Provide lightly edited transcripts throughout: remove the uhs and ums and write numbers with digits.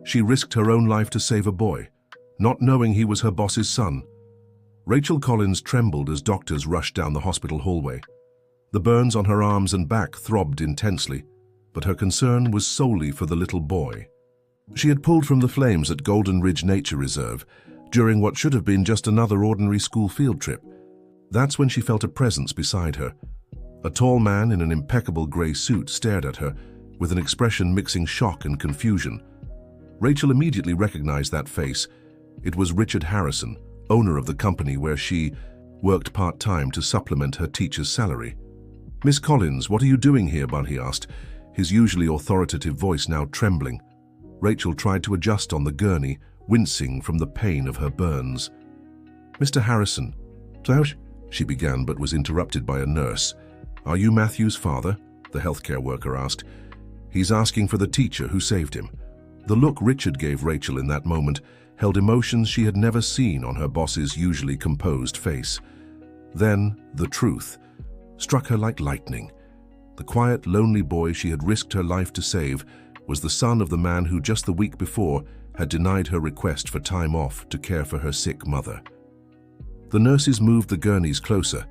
She risked her own life to save a boy, not knowing he was her boss's son. Rachel Collins trembled as doctors rushed down the hospital hallway. The burns on her arms and back throbbed intensely, but her concern was solely for the little boy. She had pulled from the flames at Golden Ridge Nature Reserve during what should have been just another ordinary school field trip. That's when she felt a presence beside her. A tall man in an impeccable grey suit stared at her, with an expression mixing shock and confusion. Rachel immediately recognized that face. It was Richard Harrison, owner of the company where she worked part-time to supplement her teacher's salary. "Miss Collins, what are you doing here?" Bunny asked, his usually authoritative voice now trembling. Rachel tried to adjust on the gurney, wincing from the pain of her burns. "Mr. Harrison, she began but was interrupted by a nurse. "Are you Matthew's father?" the healthcare worker asked. "He's asking for the teacher who saved him." The look Richard gave Rachel in that moment held emotions she had never seen on her boss's usually composed face. Then, the truth struck her like lightning. The quiet, lonely boy she had risked her life to save was the son of the man who just the week before had denied her request for time off to care for her sick mother. The nurses moved the gurneys closer,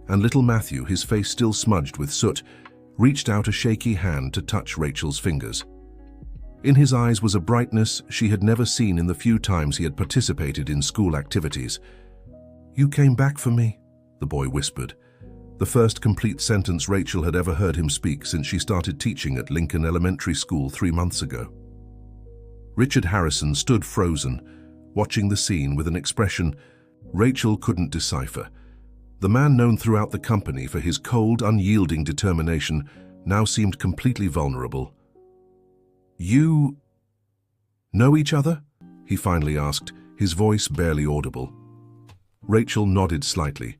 and little Matthew, his face still smudged with soot, reached out a shaky hand to touch Rachel's fingers. In his eyes was a brightness she had never seen in the few times he had participated in school activities. "You came back for me," the boy whispered, the first complete sentence Rachel had ever heard him speak since she started teaching at Lincoln Elementary School 3 months ago. Richard Harrison stood frozen, watching the scene with an expression Rachel couldn't decipher. The man known throughout the company for his cold, unyielding determination now seemed completely vulnerable. "You know each other?" he finally asked, his voice barely audible. Rachel nodded slightly.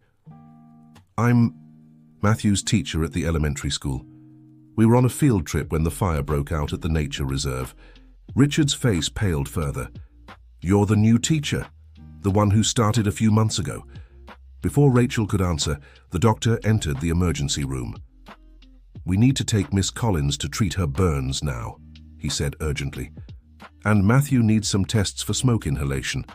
"I'm Matthew's teacher at the elementary school. We were on a field trip when the fire broke out at the nature reserve." Richard's face paled further. "You're the new teacher, the one who started a few months ago." Before Rachel could answer, the doctor entered the emergency room. "We need to take Miss Collins to treat her burns now," he said urgently. "And Matthew needs some tests for smoke inhalation."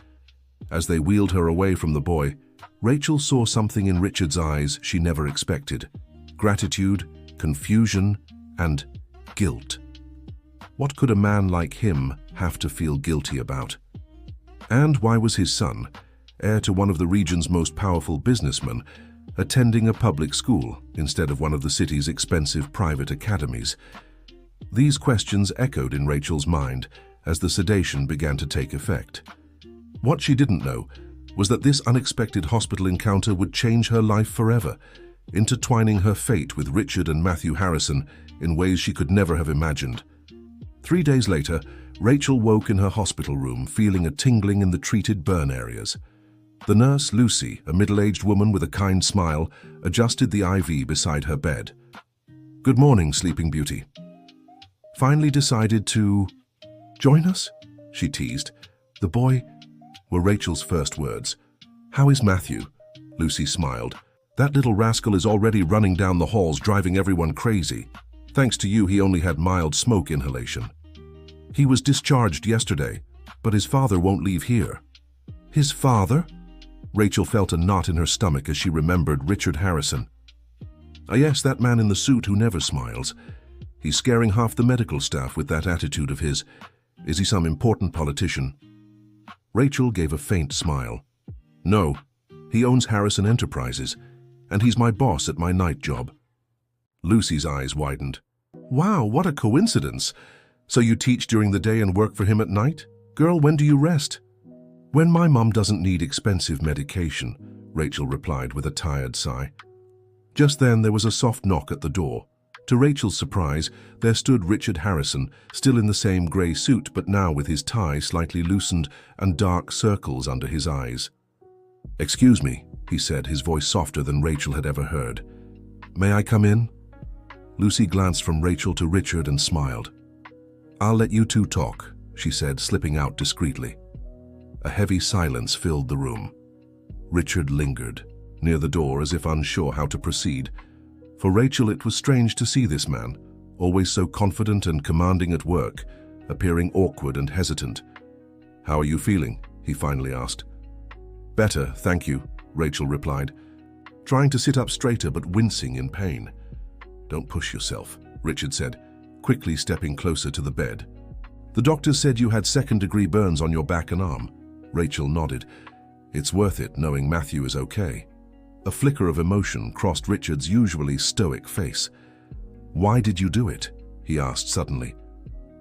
As they wheeled her away from the boy, Rachel saw something in Richard's eyes she never expected: gratitude, confusion, and guilt. What could a man like him have to feel guilty about? And why was his son, heir to one of the region's most powerful businessmen, attending a public school instead of one of the city's expensive private academies? These questions echoed in Rachel's mind as the sedation began to take effect. What she didn't know was that this unexpected hospital encounter would change her life forever, intertwining her fate with Richard and Matthew Harrison in ways she could never have imagined. 3 days later, Rachel woke in her hospital room feeling a tingling in the treated burn areas. The nurse, Lucy, a middle-aged woman with a kind smile, adjusted the IV beside her bed. "Good morning, Sleeping Beauty. Finally decided to join us?" she teased. "The boy," were Rachel's first words. "How is Matthew?" Lucy smiled. "That little rascal is already running down the halls, driving everyone crazy. Thanks to you, he only had mild smoke inhalation. He was discharged yesterday, but his father won't leave here." "His father?" Rachel felt a knot in her stomach as she remembered Richard Harrison. "Ah, yes, that man in the suit who never smiles. He's scaring half the medical staff with that attitude of his. Is he some important politician?" Rachel gave a faint smile. "No, he owns Harrison Enterprises, and he's my boss at my night job." Lucy's eyes widened. "Wow, what a coincidence. So you teach during the day and work for him at night? Girl, when do you rest?" "When my mom doesn't need expensive medication," Rachel replied with a tired sigh. Just then there was a soft knock at the door. To Rachel's surprise, there stood Richard Harrison, still in the same grey suit but now with his tie slightly loosened and dark circles under his eyes. "Excuse me," he said, his voice softer than Rachel had ever heard. "May I come in?" Lucy glanced from Rachel to Richard and smiled. "I'll let you two talk," she said, slipping out discreetly. A heavy silence filled the room. Richard lingered near the door as if unsure how to proceed. For Rachel, it was strange to see this man, always so confident and commanding at work, appearing awkward and hesitant. "How are you feeling?" he finally asked. "Better, thank you," Rachel replied, trying to sit up straighter but wincing in pain. "Don't push yourself," Richard said, quickly stepping closer to the bed. "The doctors said you had second-degree burns on your back and arm." Rachel nodded. It's worth it knowing Matthew is okay. A flicker of emotion crossed Richard's usually stoic face. "Why did you do it?" he asked suddenly.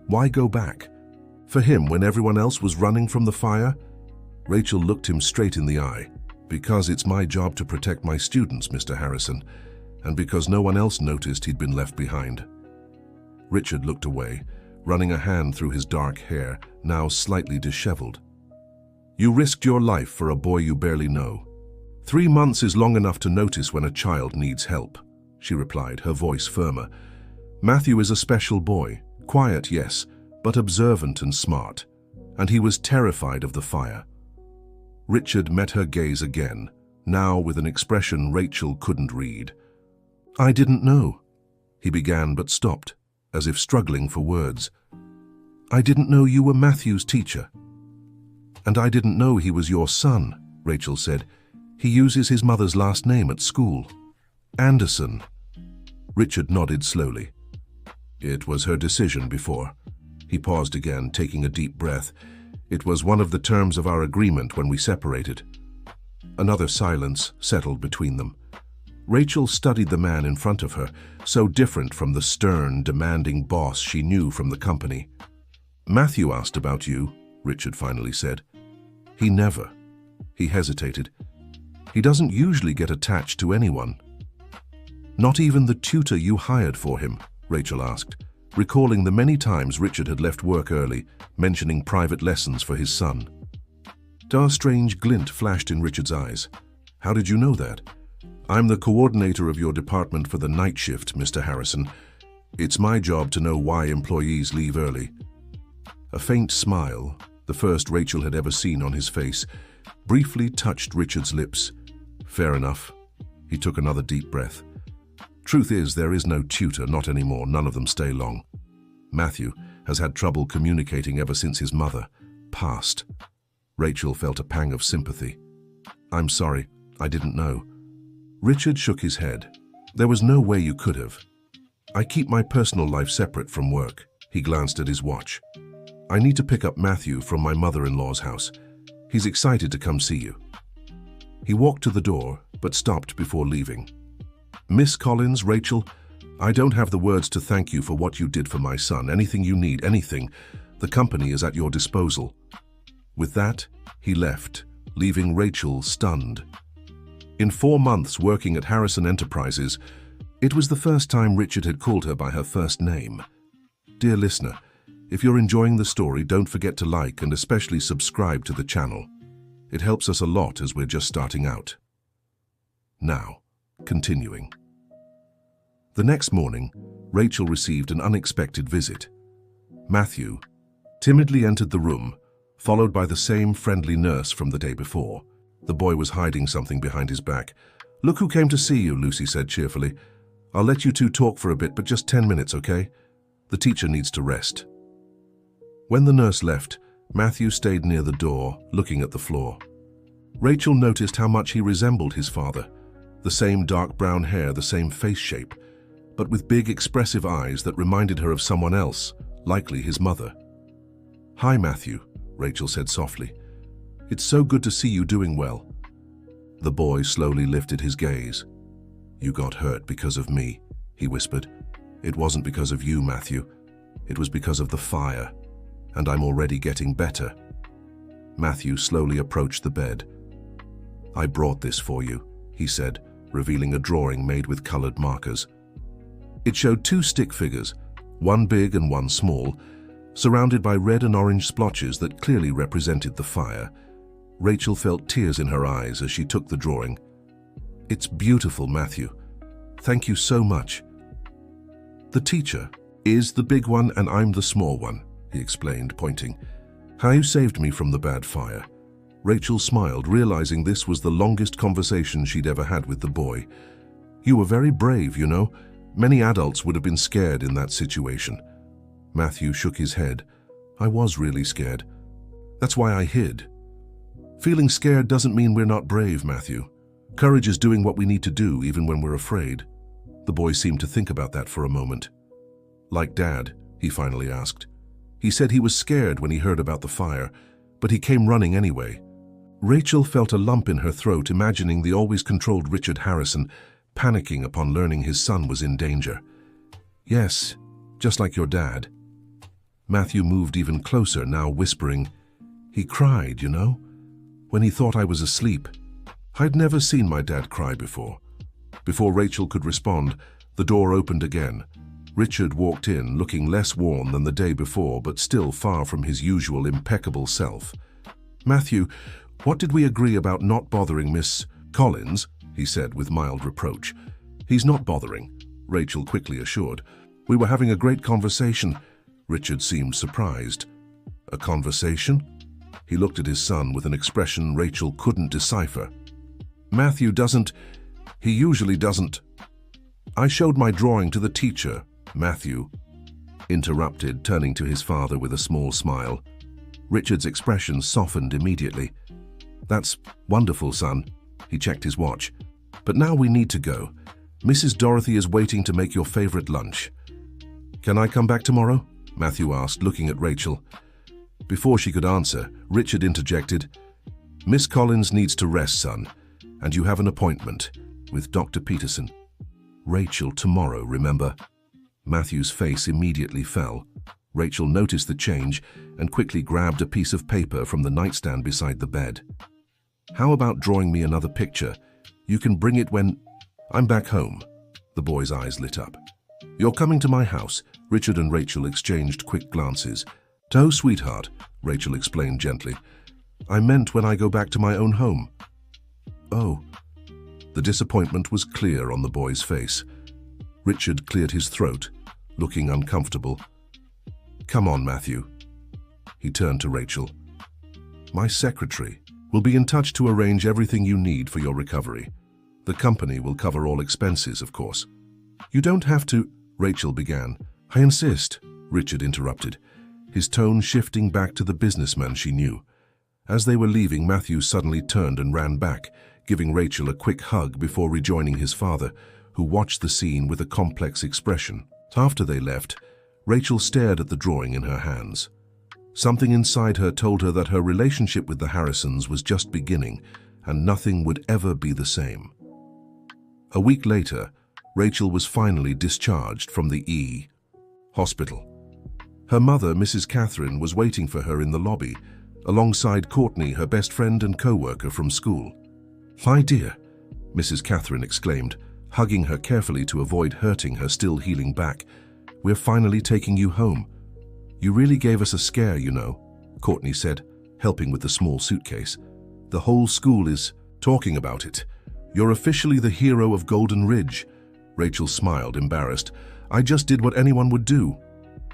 "Why go back? For him when everyone else was running from the fire?" Rachel looked him straight in the eye. "Because it's my job to protect my students, Mr. Harrison, and because no one else noticed he'd been left behind." Richard looked away, running a hand through his dark hair, now slightly disheveled. "You risked your life for a boy you barely know. 3 months is long enough to notice when a child needs help," she replied, her voice firmer. "Matthew is a special boy, quiet, yes, but observant and smart, and he was terrified of the fire." Richard met her gaze again, now with an expression Rachel couldn't read. "I didn't know," he began but stopped, as if struggling for words. "I didn't know you were Matthew's teacher." "And I didn't know he was your son," Rachel said. "He uses his mother's last name at school. Anderson." Richard nodded slowly. It was her decision before. He paused again, taking a deep breath. "It was one of the terms of our agreement when we separated." Another silence settled between them. Rachel studied the man in front of her, so different from the stern, demanding boss she knew from the company. "Matthew asked about you," Richard finally said. "He never." He hesitated. "He doesn't usually get attached to anyone." "Not even the tutor you hired for him?" Rachel asked, recalling the many times Richard had left work early, mentioning private lessons for his son. A strange glint flashed in Richard's eyes. "How did you know that?" "I'm the coordinator of your department for the night shift, Mr. Harrison. It's my job to know why employees leave early." A faint smile, the first Rachel had ever seen on his face, briefly touched Richard's lips. "Fair enough." He took another deep breath. "Truth is, there is no tutor, not anymore. None of them stay long. Matthew has had trouble communicating ever since his mother passed." Rachel felt a pang of sympathy. "I'm sorry, I didn't know." Richard shook his head. "There was no way you could have. I keep my personal life separate from work." He glanced at his watch. "I need to pick up Matthew from my mother-in-law's house. He's excited to come see you." He walked to the door, but stopped before leaving. "Miss Collins, Rachel, I don't have the words to thank you for what you did for my son. Anything you need, anything, the company is at your disposal." With that, he left, leaving Rachel stunned. In 4 months working at Harrison Enterprises, it was the first time Richard had called her by her first name. Dear listener, if you're enjoying the story, don't forget to like and especially subscribe to the channel. It helps us a lot as we're just starting out. Now, continuing. The next morning, Rachel received an unexpected visit. Matthew timidly entered the room, followed by the same friendly nurse from the day before. The boy was hiding something behind his back. "Look who came to see you," Lucy said cheerfully. "I'll let you two talk for a bit, but just 10 minutes, okay? The teacher needs to rest." When the nurse left, Matthew stayed near the door, looking at the floor. Rachel noticed how much he resembled his father. The same dark brown hair, the same face shape, but with big expressive eyes that reminded her of someone else, likely his mother. "Hi, Matthew," Rachel said softly. "It's so good to see you doing well." The boy slowly lifted his gaze. "You got hurt because of me," he whispered. "It wasn't because of you, Matthew. It was because of the fire, and I'm already getting better." Matthew slowly approached the bed. "I brought this for you," he said, revealing a drawing made with colored markers. It showed 2 stick figures, one big and one small, surrounded by red and orange splotches that clearly represented the fire. Rachel felt tears in her eyes as she took the drawing. "It's beautiful, Matthew. Thank you so much." "The teacher is the big one and I'm the small one," he explained, pointing. "How you saved me from the bad fire." Rachel smiled, realizing this was the longest conversation she'd ever had with the boy. "You were very brave, you know. Many adults would have been scared in that situation." Matthew shook his head. I was really scared. That's why I hid. Feeling scared doesn't mean we're not brave, Matthew. Courage is doing what we need to do even when we're afraid. The boy seemed to think about that for a moment. Like Dad, he finally asked. He said he was scared when he heard about the fire, but he came running anyway. Rachel felt a lump in her throat, imagining the always controlled Richard Harrison panicking upon learning his son was in danger. Yes, just like your dad. Matthew moved even closer, now whispering, "He cried, you know, when he thought I was asleep." I'd never seen my dad cry before. Before Rachel could respond, the door opened again. Richard walked in, looking less worn than the day before, but still far from his usual impeccable self. "Matthew, what did we agree about not bothering Miss Collins?" he said with mild reproach. "He's not bothering," Rachel quickly assured. "We were having a great conversation." Richard seemed surprised. "A conversation?" He looked at his son with an expression Rachel couldn't decipher. "Matthew doesn't. He usually doesn't." "I showed my drawing to the teacher," Matthew interrupted, turning to his father with a small smile. Richard's expression softened immediately. "That's wonderful, son." He checked his watch. "But now we need to go. Mrs. Dorothy is waiting to make your favorite lunch." "Can I come back tomorrow?" Matthew asked, looking at Rachel. Before she could answer, Richard interjected, "Miss Collins needs to rest, son, and you have an appointment with Dr. Peterson." "Rachel, tomorrow, remember?" Matthew's face immediately fell. Rachel noticed the change and quickly grabbed a piece of paper from the nightstand beside the bed. "How about drawing me another picture? You can bring it when I'm back home." The boy's eyes lit up. "You're coming to my house." Richard and Rachel exchanged quick glances. "No, sweetheart," Rachel explained gently. "I meant when I go back to my own home." "Oh." The disappointment was clear on the boy's face. Richard cleared his throat, looking uncomfortable. "Come on, Matthew." He turned to Rachel. "My secretary will be in touch to arrange everything you need for your recovery. The company will cover all expenses, of course." "You don't have to," Rachel began. "I insist," Richard interrupted, his tone shifting back to the businessman she knew. As they were leaving, Matthew suddenly turned and ran back, giving Rachel a quick hug before rejoining his father, who watched the scene with a complex expression. After they left, Rachel stared at the drawing in her hands. Something inside her told her that her relationship with the Harrisons was just beginning, and nothing would ever be the same. A week later, Rachel was finally discharged from the E hospital. Her mother, Mrs. Catherine, was waiting for her in the lobby, alongside Courtney, her best friend and co-worker from school. "My dear," Mrs. Catherine exclaimed, hugging her carefully to avoid hurting her still healing back, "we're finally taking you home." "You really gave us a scare, you know," Courtney said, helping with the small suitcase. "The whole school is talking about it. You're officially the hero of Golden Ridge." Rachel smiled, embarrassed. "I just did what anyone would do."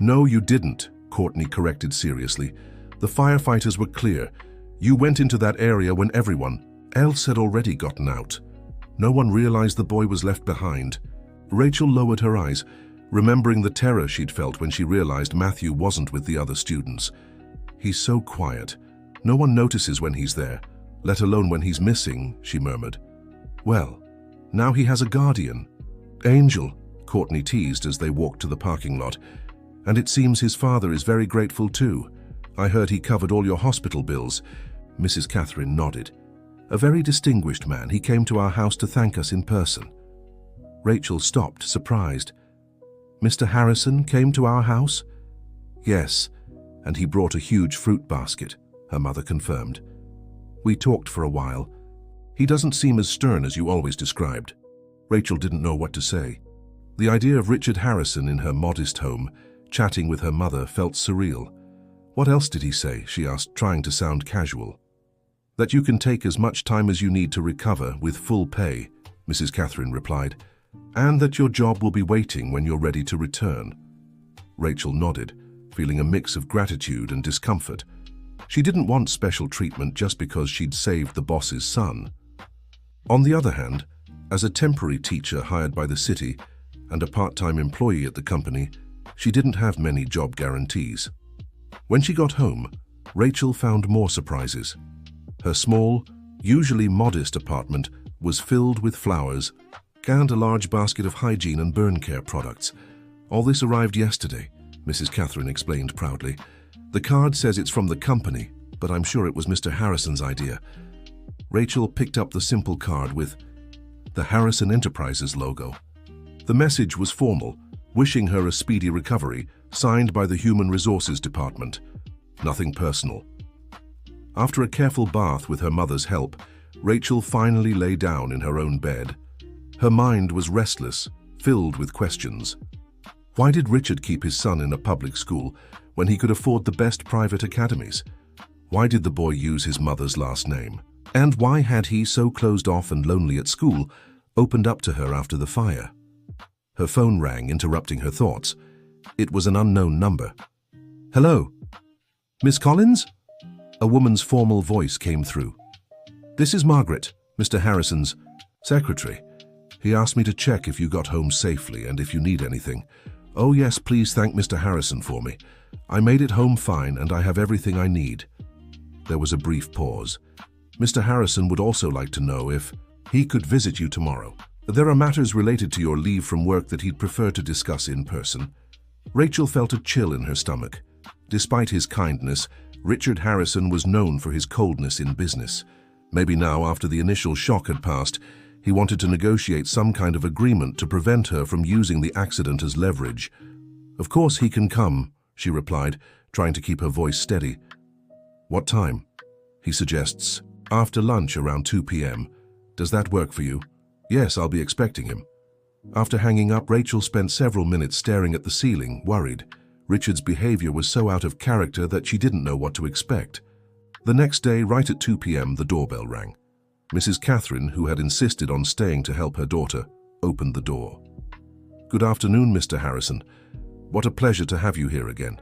"No, you didn't," Courtney corrected seriously. "The firefighters were clear. You went into that area when everyone else had already gotten out. No one realized the boy was left behind." Rachel lowered her eyes, remembering the terror she'd felt when she realized Matthew wasn't with the other students. "He's so quiet. No one notices when he's there, let alone when he's missing," she murmured. "Well, now he has a guardian." "Angel," Courtney teased as they walked to the parking lot. "And it seems his father is very grateful too. I heard he covered all your hospital bills." Mrs. Catherine nodded. "A very distinguished man. He came to our house to thank us in person." Rachel stopped, surprised. "Mr. Harrison came to our house?" "Yes, and he brought a huge fruit basket," her mother confirmed. "We talked for a while. He doesn't seem as stern as you always described." Rachel didn't know what to say. The idea of Richard Harrison in her modest home, chatting with her mother, felt surreal. "What else did he say?" she asked, trying to sound casual. "That you can take as much time as you need to recover with full pay," Mrs. Catherine replied, "and that your job will be waiting when you're ready to return." Rachel nodded, feeling a mix of gratitude and discomfort. She didn't want special treatment just because she'd saved the boss's son. On the other hand, as a temporary teacher hired by the city and a part-time employee at the company, she didn't have many job guarantees. When she got home, Rachel found more surprises. Her small, usually modest apartment was filled with flowers and a large basket of hygiene and burn care products. All this arrived yesterday, Mrs. Catherine explained proudly. The card says it's from the company, but I'm sure it was Mr. Harrison's idea. Rachel picked up the simple card with the Harrison Enterprises logo. The message was formal, wishing her a speedy recovery, signed by the Human Resources Department. Nothing personal. After a careful bath with her mother's help, Rachel finally lay down in her own bed. Her mind was restless, filled with questions. Why did Richard keep his son in a public school when he could afford the best private academies? Why did the boy use his mother's last name? And why had he, so closed off and lonely at school, opened up to her after the fire? Her phone rang, interrupting her thoughts. It was an unknown number. "Hello? Miss Collins?" A woman's formal voice came through. "This is Margaret, Mr. Harrison's secretary. He asked me to check if you got home safely and if you need anything. Oh yes, please thank Mr. Harrison for me. I made it home fine and I have everything I need." There was a brief pause. "Mr. Harrison would also like to know if he could visit you tomorrow. There are matters related to your leave from work that he'd prefer to discuss in person." Rachel felt a chill in her stomach. Despite his kindness, Richard Harrison was known for his coldness in business. Maybe now, after the initial shock had passed, he wanted to negotiate some kind of agreement to prevent her from using the accident as leverage. "Of course he can come," she replied, trying to keep her voice steady. "What time?" "He suggests after lunch around 2 p.m. Does that work for you?" "Yes, I'll be expecting him." After hanging up, Rachel spent several minutes staring at the ceiling, worried. Richard's behavior was so out of character that she didn't know what to expect. The next day, right at 2 p.m., the doorbell rang. Mrs. Catherine, who had insisted on staying to help her daughter, opened the door. "Good afternoon, Mr. Harrison. What a pleasure to have you here again."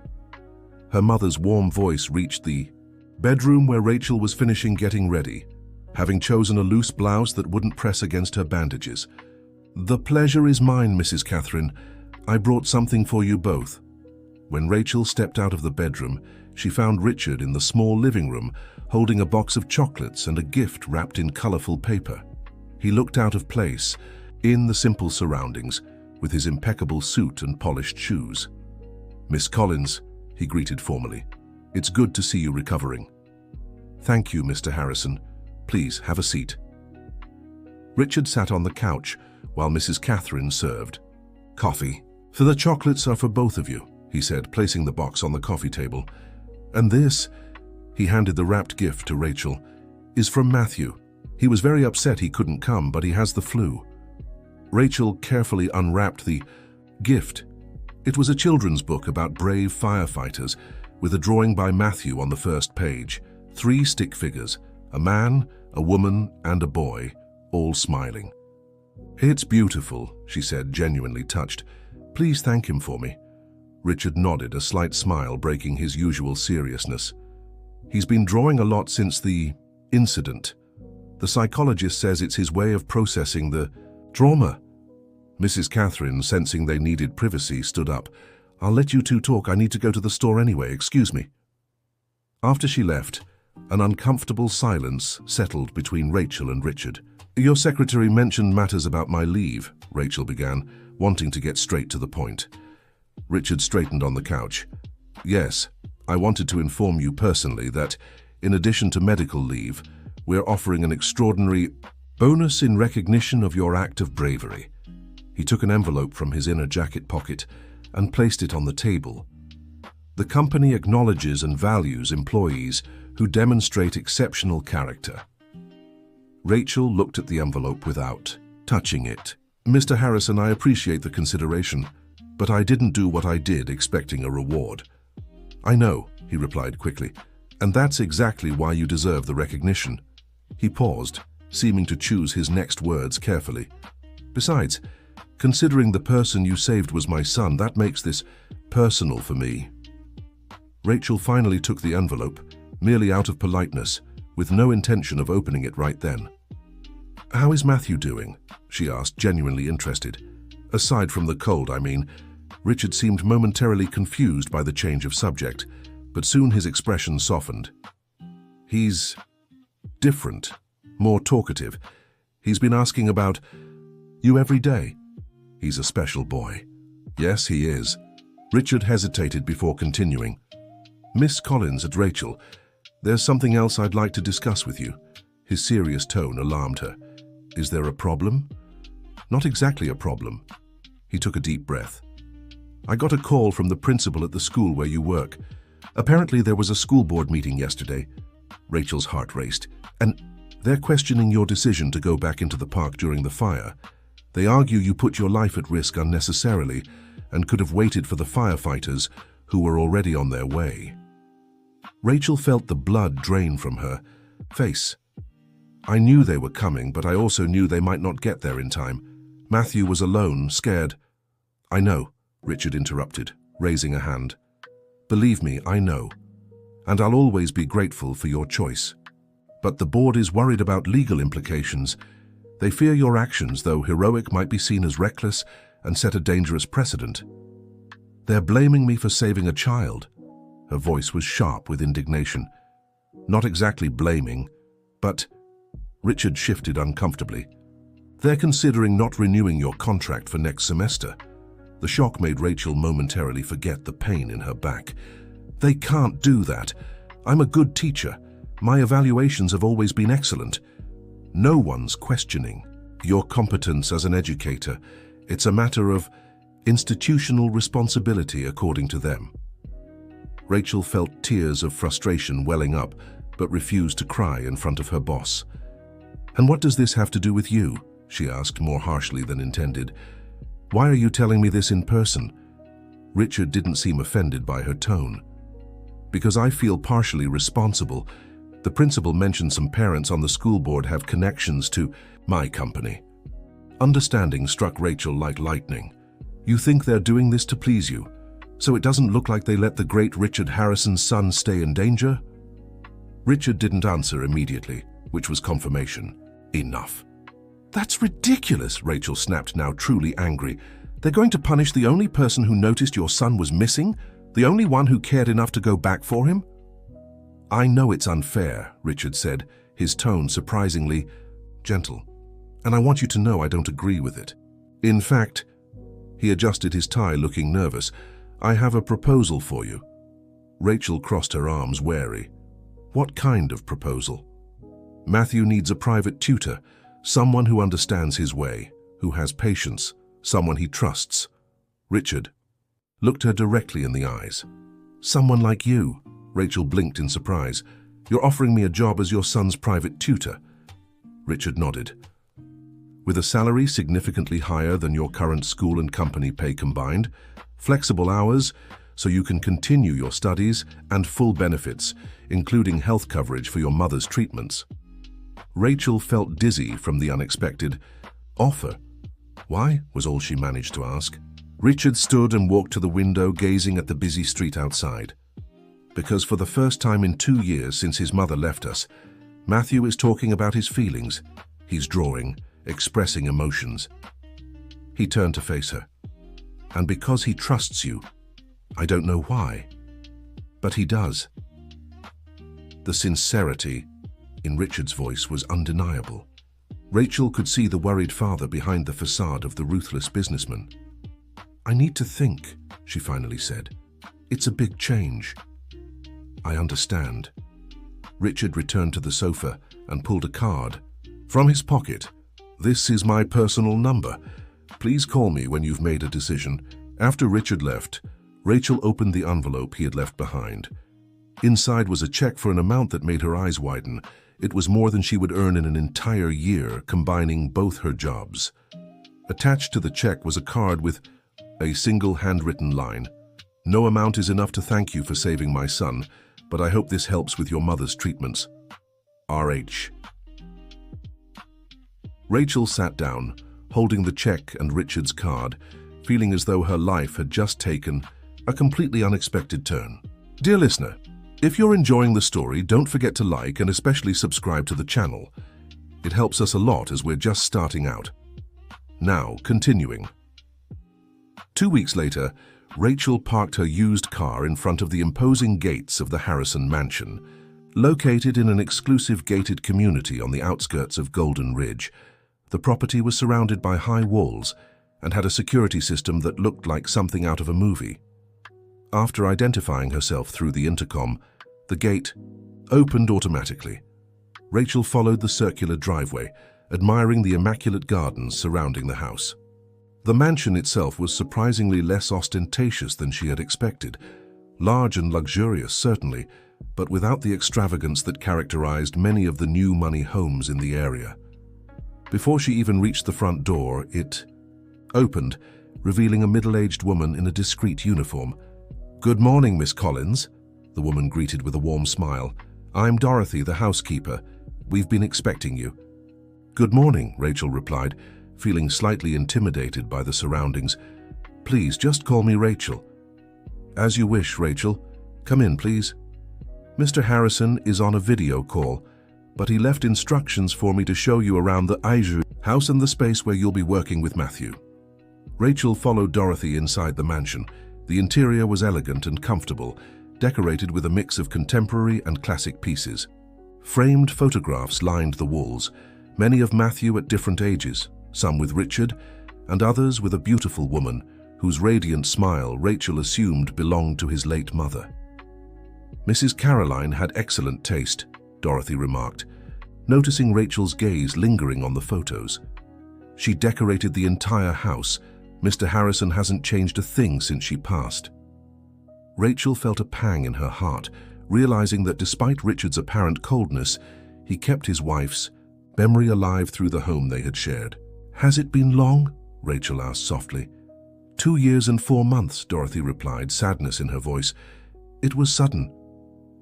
Her mother's warm voice reached the bedroom where Rachel was finishing getting ready, having chosen a loose blouse that wouldn't press against her bandages. "The pleasure is mine, Mrs. Catherine. I brought something for you both." When Rachel stepped out of the bedroom, she found Richard in the small living room, holding a box of chocolates and a gift wrapped in colorful paper. He looked out of place, in the simple surroundings, with his impeccable suit and polished shoes. "Miss Collins," he greeted formally, "it's good to see you recovering." "Thank you, Mr. Harrison. Please, have a seat." Richard sat on the couch while Mrs. Catherine served coffee. "For the chocolates are for both of you," he said, placing the box on the coffee table. "And this," he handed the wrapped gift to Rachel, "is from Matthew. He was very upset he couldn't come, but he has the flu." Rachel carefully unwrapped the gift. It was a children's book about brave firefighters, with a drawing by Matthew on the first page. 3 stick figures, a man, a woman, and a boy, all smiling. "It's beautiful," she said, genuinely touched. "Please thank him for me." Richard nodded, a slight smile breaking his usual seriousness. "He's been drawing a lot since the incident. The psychologist says it's his way of processing the trauma." Mrs. Catherine, sensing they needed privacy, stood up. "I'll let you two talk. I need to go to the store anyway. Excuse me." After she left, an uncomfortable silence settled between Rachel and Richard. "Your secretary mentioned matters about my leave," Rachel began, wanting to get straight to the point. Richard straightened on the couch. "Yes, I wanted to inform you personally that, in addition to medical leave, we're offering an extraordinary bonus in recognition of your act of bravery." He took an envelope from his inner jacket pocket and placed it on the table. "The company acknowledges and values employees who demonstrate exceptional character." Rachel looked at the envelope without touching it. "Mr. Harrison, I appreciate the consideration, but I didn't do what I did expecting a reward." "I know," he replied quickly, "and that's exactly why you deserve the recognition." He paused, seeming to choose his next words carefully. "Besides, considering the person you saved was my son, that makes this personal for me." Rachel finally took the envelope, merely out of politeness, with no intention of opening it right then. "How is Matthew doing?" she asked, genuinely interested. "Aside from the cold, I mean." Richard seemed momentarily confused by the change of subject. but soon his expression softened. He's different, more talkative. He's been asking about you every day. He's a special boy. Yes, he is. Richard hesitated before continuing. Miss Collins at Rachel, there's something else I'd like to discuss with you. His serious tone alarmed her. Is there a problem? Not exactly a problem. He took a deep breath. I got a call from the principal at the school where you work. Apparently there was a school board meeting yesterday. Rachel's heart raced. And they're questioning your decision to go back into the park during the fire. They argue you put your life at risk unnecessarily and could have waited for the firefighters who were already on their way. Rachel felt the blood drain from her face. I knew they were coming, but I also knew they might not get there in time. Matthew was alone, scared. I know, Richard interrupted, raising a hand. Believe me, I know. And I'll always be grateful for your choice. But the board is worried about legal implications. They fear your actions, though heroic, might be seen as reckless and set a dangerous precedent. They're blaming me for saving a child. Her voice was sharp with indignation. Not exactly blaming, but... Richard shifted uncomfortably. They're considering not renewing your contract for next semester. The shock made Rachel momentarily forget the pain in her back. They can't do that. I'm a good teacher. My evaluations have always been excellent. No one's questioning your competence as an educator. It's a matter of institutional responsibility, according to them. Rachel felt tears of frustration welling up, but refused to cry in front of her boss. And what does this have to do with you? She asked more harshly than intended. Why are you telling me this in person? Richard didn't seem offended by her tone. Because I feel partially responsible. The principal mentioned some parents on the school board have connections to my company. Understanding struck Rachel like lightning. You think they're doing this to please you, so it doesn't look like they let the great Richard Harrison's son stay in danger? Richard didn't answer immediately, which was confirmation. Enough. That's ridiculous, Rachel snapped, now truly angry. They're going to punish the only person who noticed your son was missing? The only one who cared enough to go back for him? I know it's unfair, Richard said, his tone surprisingly gentle. And I want you to know I don't agree with it. In fact, he adjusted his tie, looking nervous. I have a proposal for you. Rachel crossed her arms, wary. What kind of proposal? Matthew needs a private tutor, someone who understands his way, who has patience, someone he trusts. Richard looked her directly in the eyes. Someone like you. Rachel blinked in surprise. You're offering me a job as your son's private tutor. Richard nodded. With a salary significantly higher than your current school and company pay combined, flexible hours so you can continue your studies, and full benefits, including health coverage for your mother's treatments. Rachel felt dizzy from the unexpected offer. Why? Was all she managed to ask. Richard stood and walked to the window, gazing at the busy street outside. Because for the first time in 2 years since his mother left us, Matthew is talking about his feelings. He's drawing, expressing emotions. He turned to face her. And because he trusts you, I don't know why, but he does. The sincerity in Richard's voice was undeniable. Rachel could see the worried father behind the facade of the ruthless businessman. I need to think, she finally said. It's a big change. I understand. Richard returned to the sofa and pulled a card from his pocket. This is my personal number. Please call me when you've made a decision. After Richard left, Rachel opened the envelope he had left behind. Inside was a check for an amount that made her eyes widen. It was more than she would earn in an entire year, combining both her jobs. Attached to the check was a card with a single handwritten line. No amount is enough to thank you for saving my son, but I hope this helps with your mother's treatments. R.H. Rachel sat down, holding the check and Richard's card, feeling as though her life had just taken a completely unexpected turn. Dear listener, if you're enjoying the story, don't forget to like and especially subscribe to the channel. It helps us a lot as we're just starting out. Now, continuing. 2 weeks later, Rachel parked her used car in front of the imposing gates of the Harrison mansion, located in an exclusive gated community on the outskirts of Golden Ridge. The property was surrounded by high walls and had a security system that looked like something out of a movie. After identifying herself through the intercom, the gate opened automatically. Rachel followed the circular driveway, admiring the immaculate gardens surrounding the house. The mansion itself was surprisingly less ostentatious than she had expected. Large and luxurious, certainly, but without the extravagance that characterized many of the new money homes in the area. Before she even reached the front door, it opened, revealing a middle-aged woman in a discreet uniform. "Good morning, Miss Collins," the woman greeted with a warm smile. "I'm Dorothy, the housekeeper. We've been expecting you." "Good morning," Rachel replied, feeling slightly intimidated by the surroundings. "Please, just call me Rachel." "As you wish, Rachel. Come in, please." "Mr. Harrison is on a video call, but he left instructions for me to show you around the Aiju house and the space where you'll be working with Matthew." Rachel followed Dorothy inside the mansion. The interior was elegant and comfortable, decorated with a mix of contemporary and classic pieces. Framed photographs lined the walls, many of Matthew at different ages, some with Richard, and others with a beautiful woman whose radiant smile Rachel assumed belonged to his late mother. "Mrs. Caroline had excellent taste," Dorothy remarked, noticing Rachel's gaze lingering on the photos. "She decorated the entire house. Mr. Harrison hasn't changed a thing since she passed." Rachel felt a pang in her heart, realizing that despite Richard's apparent coldness, he kept his wife's memory alive through the home they had shared. "Has it been long?" Rachel asked softly. 2 years and 4 months, Dorothy replied, sadness in her voice. "It was sudden.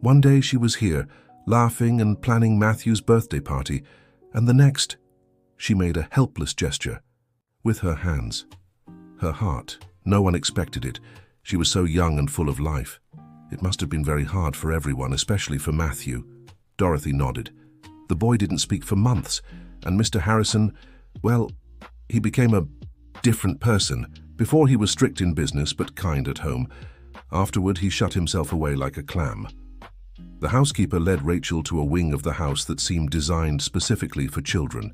One day she was here, laughing and planning Matthew's birthday party, and the next, she made a helpless gesture with her hands. Her heart. No one expected it. She was so young and full of life. It must have been very hard for everyone, especially for Matthew." Dorothy nodded. "The boy didn't speak for months, and Mr. Harrison, well, he became a different person. Before he was strict in business but kind at home. Afterward, he shut himself away like a clam." The housekeeper led Rachel to a wing of the house that seemed designed specifically for children.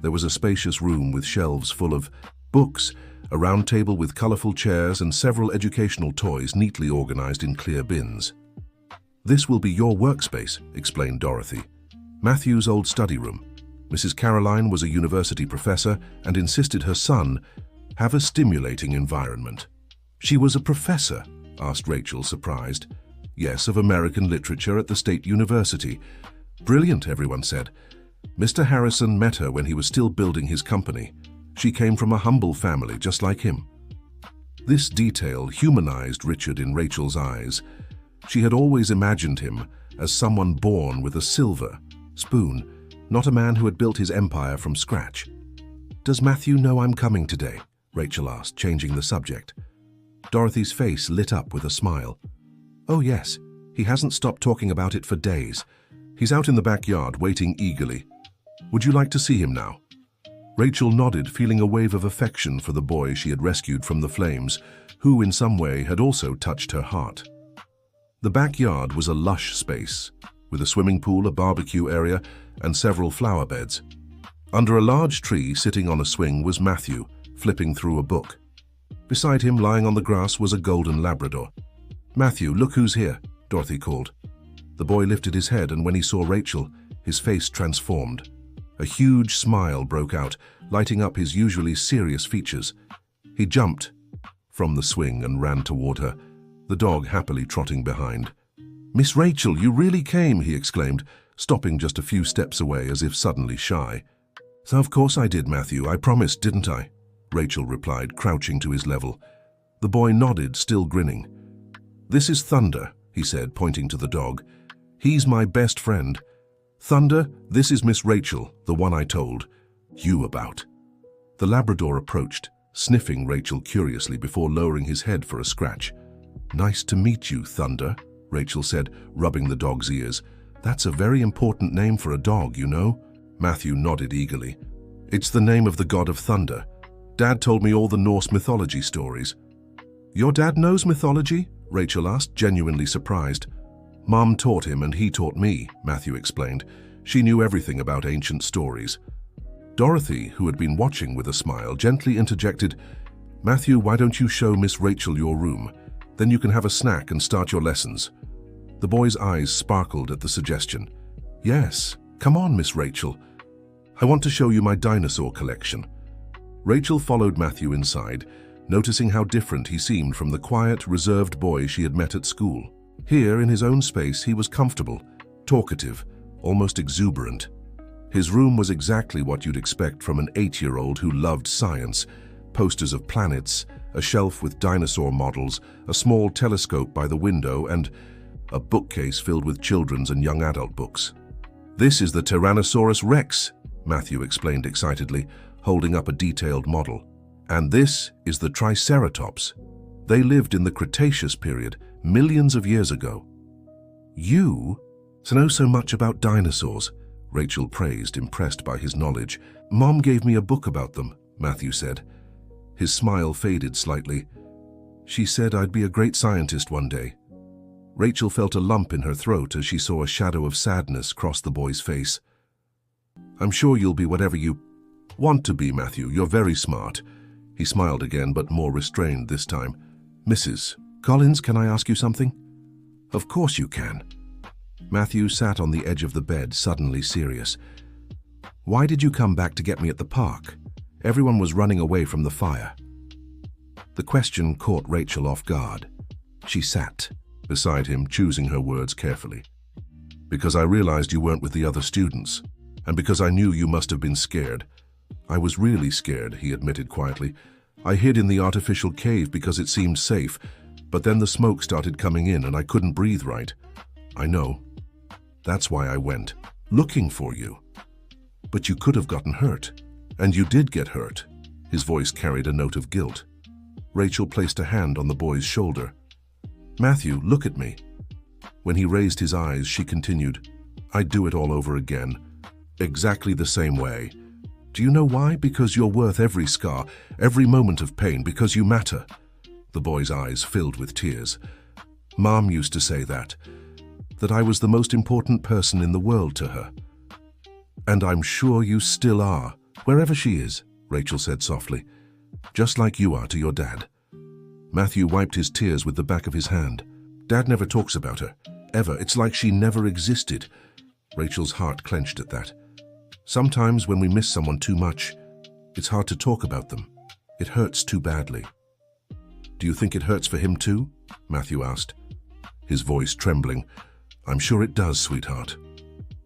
There was a spacious room with shelves full of books, a round table with colorful chairs, and several educational toys neatly organized in clear bins. "This will be your workspace," explained Dorothy. "Matthew's old study room. Mrs. Caroline was a university professor and insisted her son have a stimulating environment." "She was a professor?" asked Rachel, surprised. "Yes, of American literature at the State University. Brilliant," everyone said. "Mr. Harrison met her when he was still building his company. She came from a humble family, just like him." This detail humanized Richard in Rachel's eyes. She had always imagined him as someone born with a silver spoon, not a man who had built his empire from scratch. "Does Matthew know I'm coming today?" Rachel asked, changing the subject. Dorothy's face lit up with a smile. "Oh yes, he hasn't stopped talking about it for days. He's out in the backyard waiting eagerly. Would you like to see him now?" Rachel nodded, feeling a wave of affection for the boy she had rescued from the flames, who in some way had also touched her heart. The backyard was a lush space, with a swimming pool, a barbecue area, and several flower beds. Under a large tree sitting on a swing was Matthew, flipping through a book. Beside him, lying on the grass, was a golden Labrador. "Matthew, look who's here," Dorothy called. The boy lifted his head, and when he saw Rachel, his face transformed. A huge smile broke out, lighting up his usually serious features. He jumped from the swing and ran toward her, the dog happily trotting behind. "Miss Rachel, you really came," he exclaimed, stopping just a few steps away as if suddenly shy. "So of course I did, Matthew. I promised, didn't I?" Rachel replied, crouching to his level. The boy nodded, still grinning. "This is Thunder," he said, pointing to the dog. "He's my best friend. Thunder, this is Miss Rachel, the one I told you about." The Labrador approached, sniffing Rachel curiously before lowering his head for a scratch. "Nice to meet you, Thunder," Rachel said, rubbing the dog's ears. "That's a very important name for a dog, you know." Matthew nodded eagerly. "It's the name of the god of thunder. Dad told me all the Norse mythology stories." Your dad knows mythology? Rachel asked, genuinely surprised. Mom taught him and he taught me, Matthew explained. She knew everything about ancient stories. Dorothy, who had been watching with a smile, gently interjected, Matthew, why don't you show Miss Rachel your room? Then you can have a snack and start your lessons. The boy's eyes sparkled at the suggestion. Yes, come on, Miss Rachel. I want to show you my dinosaur collection. Rachel followed Matthew inside, noticing how different he seemed from the quiet, reserved boy she had met at school. Here, in his own space, he was comfortable, talkative, almost exuberant. His room was exactly what you'd expect from an 8-year-old who loved science: posters of planets, a shelf with dinosaur models, a small telescope by the window, and a bookcase filled with children's and young adult books. This is the Tyrannosaurus Rex, Matthew explained excitedly, holding up a detailed model. And this is the Triceratops. They lived in the Cretaceous period, millions of years ago. You know so much about dinosaurs, Rachel praised, impressed by his knowledge. Mom gave me a book about them, Matthew said. His smile faded slightly. She said I'd be a great scientist one day. Rachel felt a lump in her throat as she saw a shadow of sadness cross the boy's face. I'm sure you'll be whatever you want to be, Matthew. You're very smart. He smiled again, but more restrained this time. Mrs. Collins, can I ask you something? Of course you can. Matthew sat on the edge of the bed, suddenly serious. Why did you come back to get me at the park? Everyone was running away from the fire. The question caught Rachel off guard. She sat beside him, choosing her words carefully. Because I realized you weren't with the other students, and because I knew you must have been scared. I was really scared, he admitted quietly. I hid in the artificial cave because it seemed safe, but then the smoke started coming in and I couldn't breathe right. I know. That's why I went, looking for you. But you could have gotten hurt. And you did get hurt. His voice carried a note of guilt. Rachel placed a hand on the boy's shoulder. Matthew, look at me. When he raised his eyes, she continued, I'd do it all over again. Exactly the same way. Do you know why? Because you're worth every scar, every moment of pain, because you matter. The boy's eyes filled with tears. Mom used to say that I was the most important person in the world to her. And I'm sure you still are, wherever she is, Rachel said softly, just like you are to your dad. Matthew wiped his tears with the back of his hand. Dad never talks about her, ever. It's like she never existed. Rachel's heart clenched at that. Sometimes when we miss someone too much, it's hard to talk about them. It hurts too badly. Do you think it hurts for him too? Matthew asked, his voice trembling. I'm sure it does, sweetheart.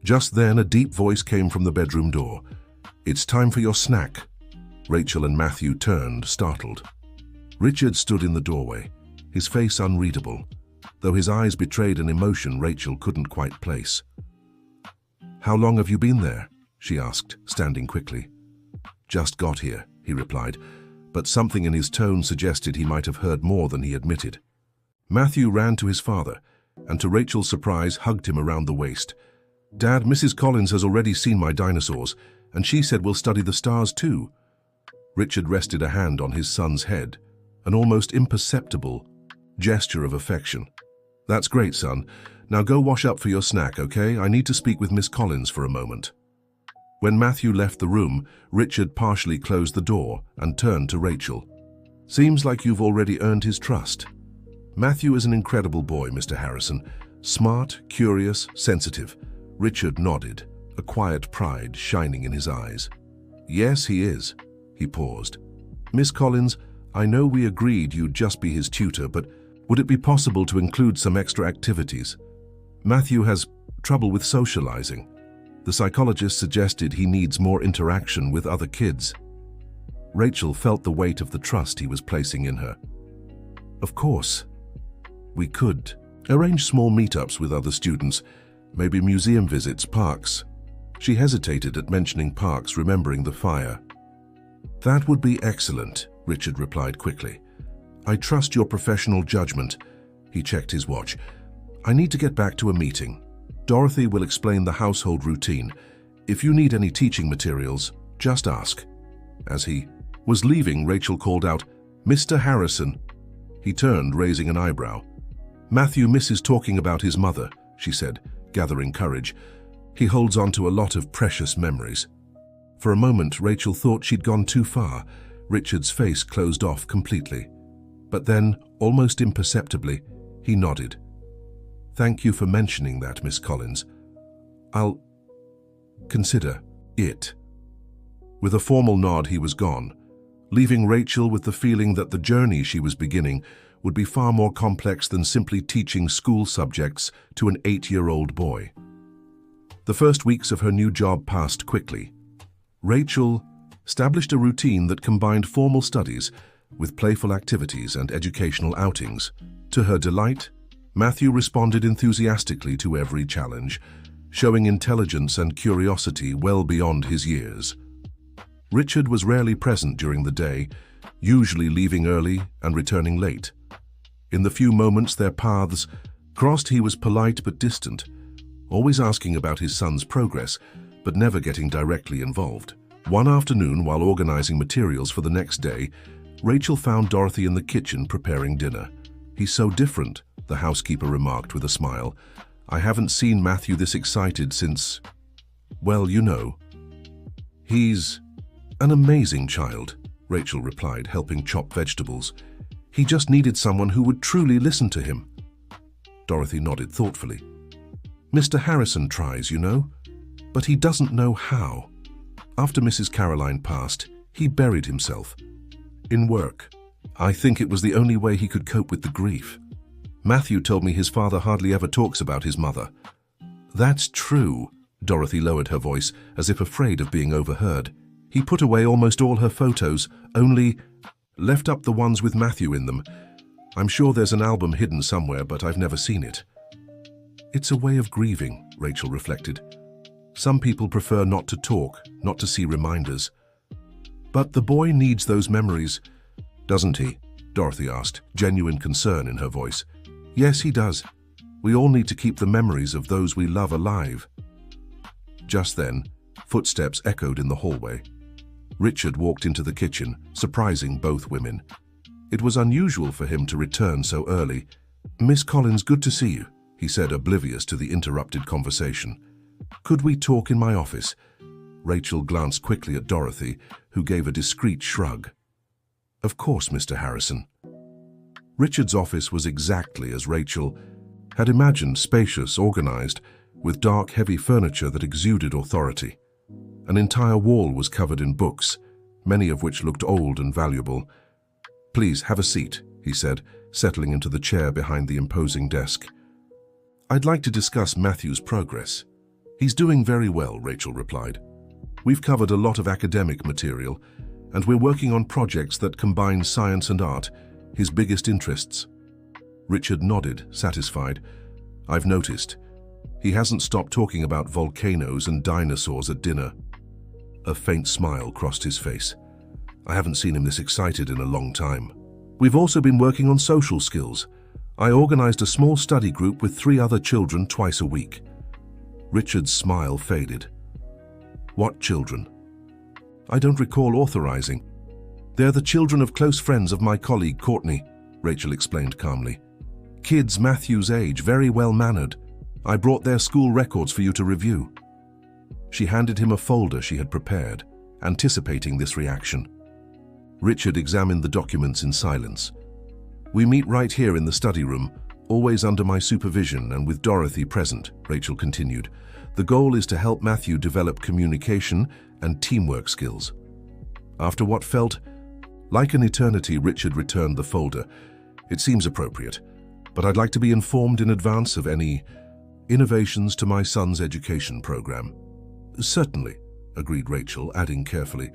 Just then, a deep voice came from the bedroom door. It's time for your snack. Rachel and Matthew turned, startled. Richard stood in the doorway, his face unreadable, though his eyes betrayed an emotion Rachel couldn't quite place. How long have you been there? She asked, standing quickly. Just got here, he replied, but something in his tone suggested he might have heard more than he admitted. Matthew ran to his father, and to Rachel's surprise hugged him around the waist. Dad, Mrs. Collins has already seen my dinosaurs, and she said we'll study the stars too. Richard rested a hand on his son's head, an almost imperceptible gesture of affection. That's great, son. Now go wash up for your snack, okay? I need to speak with Miss Collins for a moment. When Matthew left the room, Richard partially closed the door and turned to Rachel. Seems like you've already earned his trust. Matthew is an incredible boy, Mr. Harrison. Smart, curious, sensitive. Richard nodded, a quiet pride shining in his eyes. Yes, he is. He paused. Miss Collins, I know we agreed you'd just be his tutor, but would it be possible to include some extra activities? Matthew has trouble with socializing. The psychologist suggested he needs more interaction with other kids. Rachel felt the weight of the trust he was placing in her. Of course. We could arrange small meetups with other students, maybe museum visits, parks. She hesitated at mentioning parks, remembering the fire. That would be excellent, Richard replied quickly. I trust your professional judgment. He checked his watch. I need to get back to a meeting. Dorothy will explain the household routine. If you need any teaching materials, just ask. As he was leaving, Rachel called out, Mr. Harrison. He turned, raising an eyebrow. "Matthew misses talking about his mother," she said, gathering courage. "He holds on to a lot of precious memories." For a moment, Rachel thought she'd gone too far. Richard's face closed off completely. But then, almost imperceptibly, he nodded. "Thank you for mentioning that, Miss Collins. I'll consider it." With a formal nod, he was gone, leaving Rachel with the feeling that the journey she was beginning would be far more complex than simply teaching school subjects to an 8-year-old boy. The first weeks of her new job passed quickly. Rachel established a routine that combined formal studies with playful activities and educational outings. To her delight, Matthew responded enthusiastically to every challenge, showing intelligence and curiosity well beyond his years. Richard was rarely present during the day, usually leaving early and returning late. In the few moments their paths crossed, he was polite but distant, always asking about his son's progress, but never getting directly involved. One afternoon, while organizing materials for the next day, Rachel found Dorothy in the kitchen preparing dinner. "He's so different," the housekeeper remarked with a smile. "I haven't seen Matthew this excited since, well, you know." "He's an amazing child," Rachel replied, helping chop vegetables. "He just needed someone who would truly listen to him." Dorothy nodded thoughtfully. "Mr. Harrison tries, you know, but he doesn't know how. After Mrs. Caroline passed, he buried himself in work. I think it was the only way he could cope with the grief. Matthew told me his father hardly ever talks about his mother." "That's true." Dorothy lowered her voice, as if afraid of being overheard. "He put away almost all her photos, only left up the ones with Matthew in them. I'm sure there's an album hidden somewhere, but I've never seen it." "It's a way of grieving," Rachel reflected. "Some people prefer not to talk, not to see reminders. But the boy needs those memories, doesn't he?" Dorothy asked, genuine concern in her voice. "Yes, he does. We all need to keep the memories of those we love alive." Just then, footsteps echoed in the hallway. Richard walked into the kitchen, surprising both women. It was unusual for him to return so early. "Miss Collins, good to see you," he said, oblivious to the interrupted conversation. "Could we talk in my office?" Rachel glanced quickly at Dorothy, who gave a discreet shrug. "Of course, Mr. Harrison." Richard's office was exactly as Rachel had imagined, spacious, organized, with dark, heavy furniture that exuded authority. An entire wall was covered in books, many of which looked old and valuable. "Please, have a seat," he said, settling into the chair behind the imposing desk. "I'd like to discuss Matthew's progress." "He's doing very well," Rachel replied. "We've covered a lot of academic material, and we're working on projects that combine science and art, his biggest interests." Richard nodded, satisfied. "I've noticed. He hasn't stopped talking about volcanoes and dinosaurs at dinner." A faint smile crossed his face. "I haven't seen him this excited in a long time." "We've also been working on social skills. I organized a small study group with 3 other children twice a week." Richard's smile faded. "What children?" "I don't recall authorizing. They're the children of close friends of my colleague Courtney," Rachel explained calmly. "Kids Matthew's age, very well-mannered. I brought their school records for you to review." She handed him a folder she had prepared, anticipating this reaction. Richard examined the documents in silence. "We meet right here in the study room, always under my supervision and with Dorothy present," Rachel continued. "The goal is to help Matthew develop communication and teamwork skills." After what felt like an eternity, Richard returned the folder. "It seems appropriate, but I'd like to be informed in advance of any innovations to my son's education program." "Certainly," agreed Rachel, adding carefully,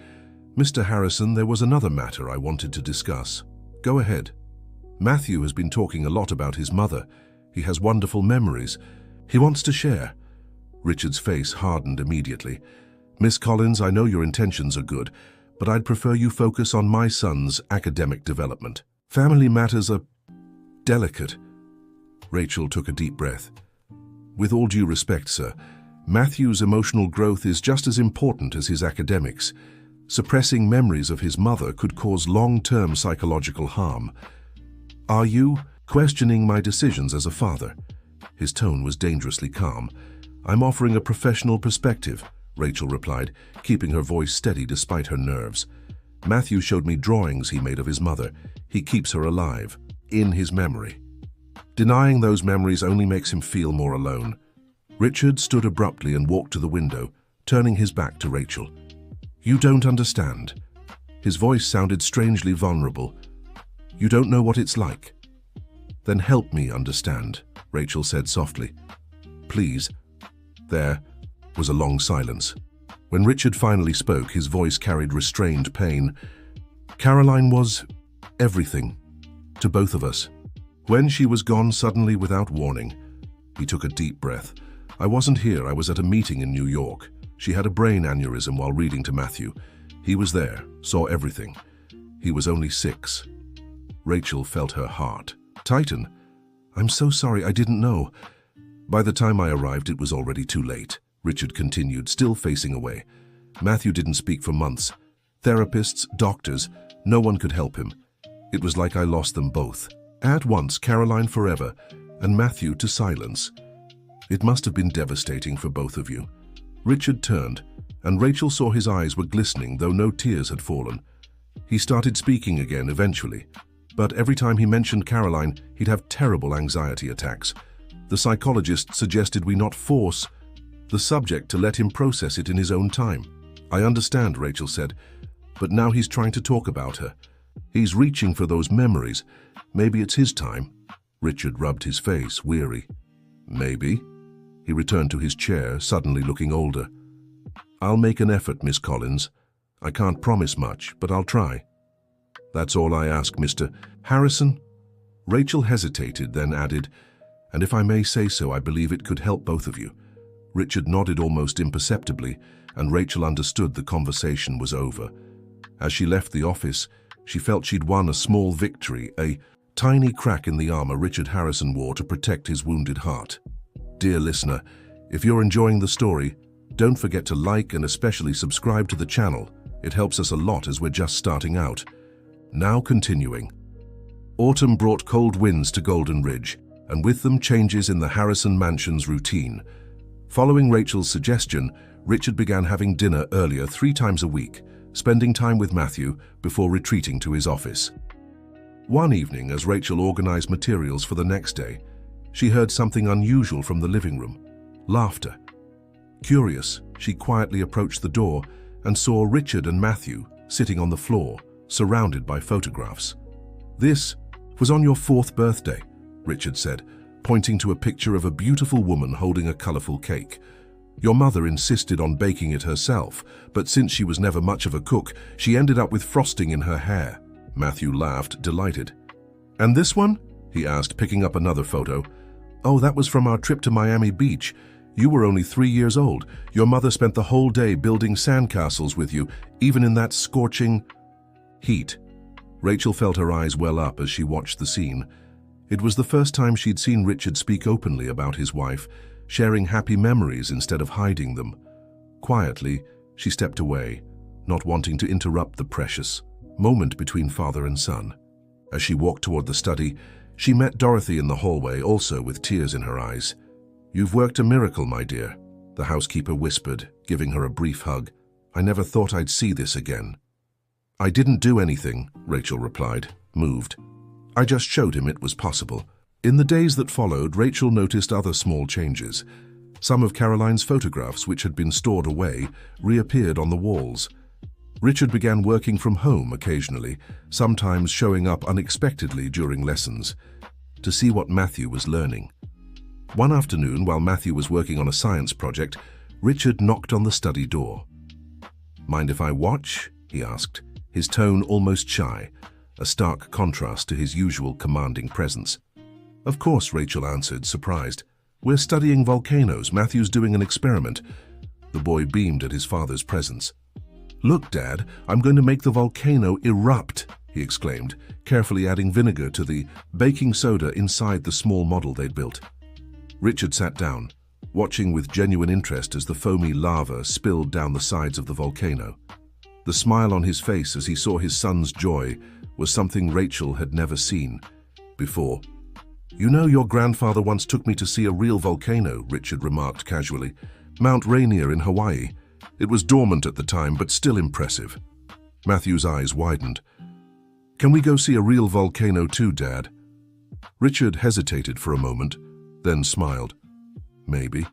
"Mr. Harrison, there was another matter I wanted to discuss." "Go ahead." "Matthew has been talking a lot about his mother. He has wonderful memories. He wants to share." Richard's face hardened immediately. "Miss Collins, I know your intentions are good, but I'd prefer you focus on my son's academic development. Family matters are delicate." Rachel took a deep breath. "With all due respect, sir, Matthew's emotional growth is just as important as his academics. Suppressing memories of his mother could cause long-term psychological harm." Are you questioning my decisions as a father?" His tone was dangerously calm. "I'm offering a professional perspective," Rachel replied, keeping her voice steady despite her nerves. "Matthew showed me drawings he made of his mother. He keeps her alive, in his memory. Denying those memories only makes him feel more alone." Richard stood abruptly and walked to the window, turning his back to Rachel. "You don't understand." His voice sounded strangely vulnerable. "You don't know what it's like." "Then help me understand," Rachel said softly. "Please." There was a long silence. When Richard finally spoke, his voice carried restrained pain. "Caroline was everything to both of us. When she was gone suddenly without warning." He took a deep breath. "I wasn't here. I was at a meeting in New York. She had a brain aneurysm while reading to Matthew. He was there, saw everything. He was only 6. Rachel felt her heart tighten. "I'm so sorry, I didn't know." "By the time I arrived, it was already too late," Richard continued, still facing away. "Matthew didn't speak for months. Therapists, doctors, no one could help him. It was like I lost them both. At once, Caroline forever, and Matthew to silence. It must have been devastating for both of you." Richard turned, and Rachel saw his eyes were glistening, though no tears had fallen. He started speaking again eventually, but every time he mentioned Caroline, he'd have terrible anxiety attacks. The psychologist suggested we not force the subject to let him process it in his own time. "I understand," Rachel said, "but now he's trying to talk about her. He's reaching for those memories. Maybe it's his time." Richard rubbed his face, weary. "Maybe." He returned to his chair, suddenly looking older. "I'll make an effort, Miss Collins. I can't promise much, but I'll try." "That's all I ask, Mr. Harrison." Rachel hesitated, then added, "And if I may say so, I believe it could help both of you." Richard nodded almost imperceptibly, and Rachel understood the conversation was over. As she left the office, she felt she'd won a small victory, a tiny crack in the armor Richard Harrison wore to protect his wounded heart. Dear listener, if you're enjoying the story, don't forget to like and especially subscribe to the channel. It helps us a lot as we're just starting out. Now continuing. Autumn brought cold winds to Golden Ridge, and with them changes in the Harrison mansion's routine. Following Rachel's suggestion, Richard began having dinner earlier 3 times a week, spending time with Matthew before retreating to his office. One evening, as Rachel organized materials for the next day, she heard something unusual from the living room: laughter. Curious, she quietly approached the door and saw Richard and Matthew sitting on the floor, surrounded by photographs. "This was on your 4th birthday," Richard said, pointing to a picture of a beautiful woman holding a colorful cake. "Your mother insisted on baking it herself, but since she was never much of a cook, she ended up with frosting in her hair." Matthew laughed, delighted. "And this one?" he asked, picking up another photo. "Oh, that was from our trip to Miami Beach. You were only 3 years old. Your mother spent the whole day building sandcastles with you, even in that scorching heat." Rachel felt her eyes well up as she watched the scene. It was the first time she'd seen Richard speak openly about his wife, sharing happy memories instead of hiding them. Quietly, she stepped away, not wanting to interrupt the precious moment between father and son. As she walked toward the study, she met Dorothy in the hallway, also with tears in her eyes. "You've worked a miracle, my dear," the housekeeper whispered, giving her a brief hug. "I never thought I'd see this again." "I didn't do anything," Rachel replied, moved. "I just showed him it was possible." In the days that followed, Rachel noticed other small changes. Some of Caroline's photographs, which had been stored away, reappeared on the walls. Richard began working from home occasionally, sometimes showing up unexpectedly during lessons, to see what Matthew was learning. One afternoon, while Matthew was working on a science project, Richard knocked on the study door. "Mind if I watch?" he asked, his tone almost shy, a stark contrast to his usual commanding presence. "Of course," Rachel answered, surprised. "We're studying volcanoes. Matthew's doing an experiment." The boy beamed at his father's presence. "Look, Dad, I'm going to make the volcano erupt," he exclaimed, carefully adding vinegar to the baking soda inside the small model they'd built. Richard sat down, watching with genuine interest as the foamy lava spilled down the sides of the volcano. The smile on his face as he saw his son's joy was something Rachel had never seen. Before. You know, your grandfather once took me to see a real volcano, Richard remarked casually. Mount Rainier in Hawaii. It was dormant at the time, but still impressive. Matthew's eyes widened. Can we go see a real volcano too, Dad? Richard hesitated for a moment, then smiled. Maybe.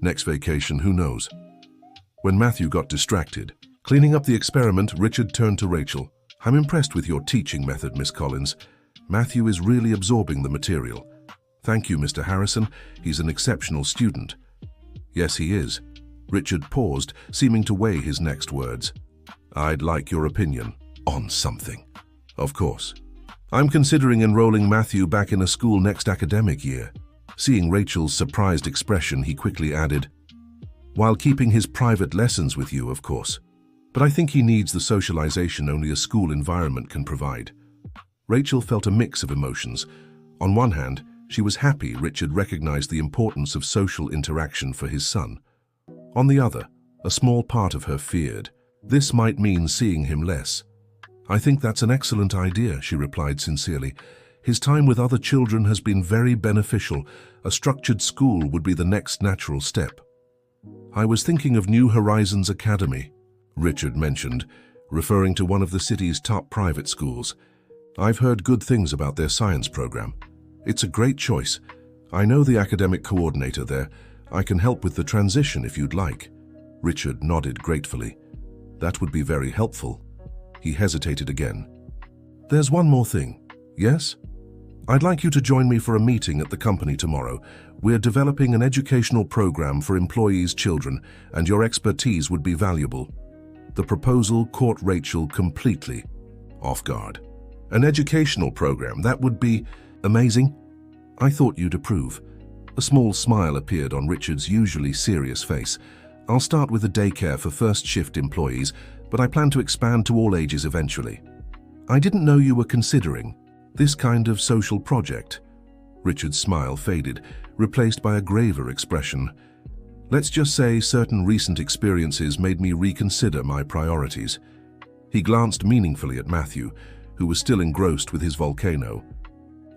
Next vacation, who knows? When Matthew got distracted, cleaning up the experiment, Richard turned to Rachel. I'm impressed with your teaching method, Miss Collins. Matthew is really absorbing the material. Thank you, Mr. Harrison. He's an exceptional student. Yes, he is. Richard paused, seeming to weigh his next words. I'd like your opinion on something. Of course. I'm considering enrolling Matthew back in a school next academic year. Seeing Rachel's surprised expression, he quickly added, while keeping his private lessons with you, of course. But I think he needs the socialization only a school environment can provide. Rachel felt a mix of emotions. On one hand, she was happy Richard recognized the importance of social interaction for his son. On the other, a small part of her feared this might mean seeing him less. I think that's an excellent idea, she replied sincerely. His time with other children has been very beneficial. A structured school would be the next natural step. I was thinking of New Horizons Academy, Richard mentioned, referring to one of the city's top private schools. I've heard good things about their science program. It's a great choice. I know the academic coordinator there. I can help with the transition if you'd like. Richard nodded gratefully. That would be very helpful. He hesitated again. There's one more thing. Yes? I'd like you to join me for a meeting at the company tomorrow. We're developing an educational program for employees' children, and your expertise would be valuable. The proposal caught Rachel completely off guard. An educational program, that would be amazing. I thought you'd approve. A small smile appeared on Richard's usually serious face. I'll start with a daycare for first shift employees, but I plan to expand to all ages eventually. I didn't know you were considering this kind of social project. Richard's smile faded, replaced by a graver expression. Let's just say certain recent experiences made me reconsider my priorities. He glanced meaningfully at Matthew, who was still engrossed with his volcano.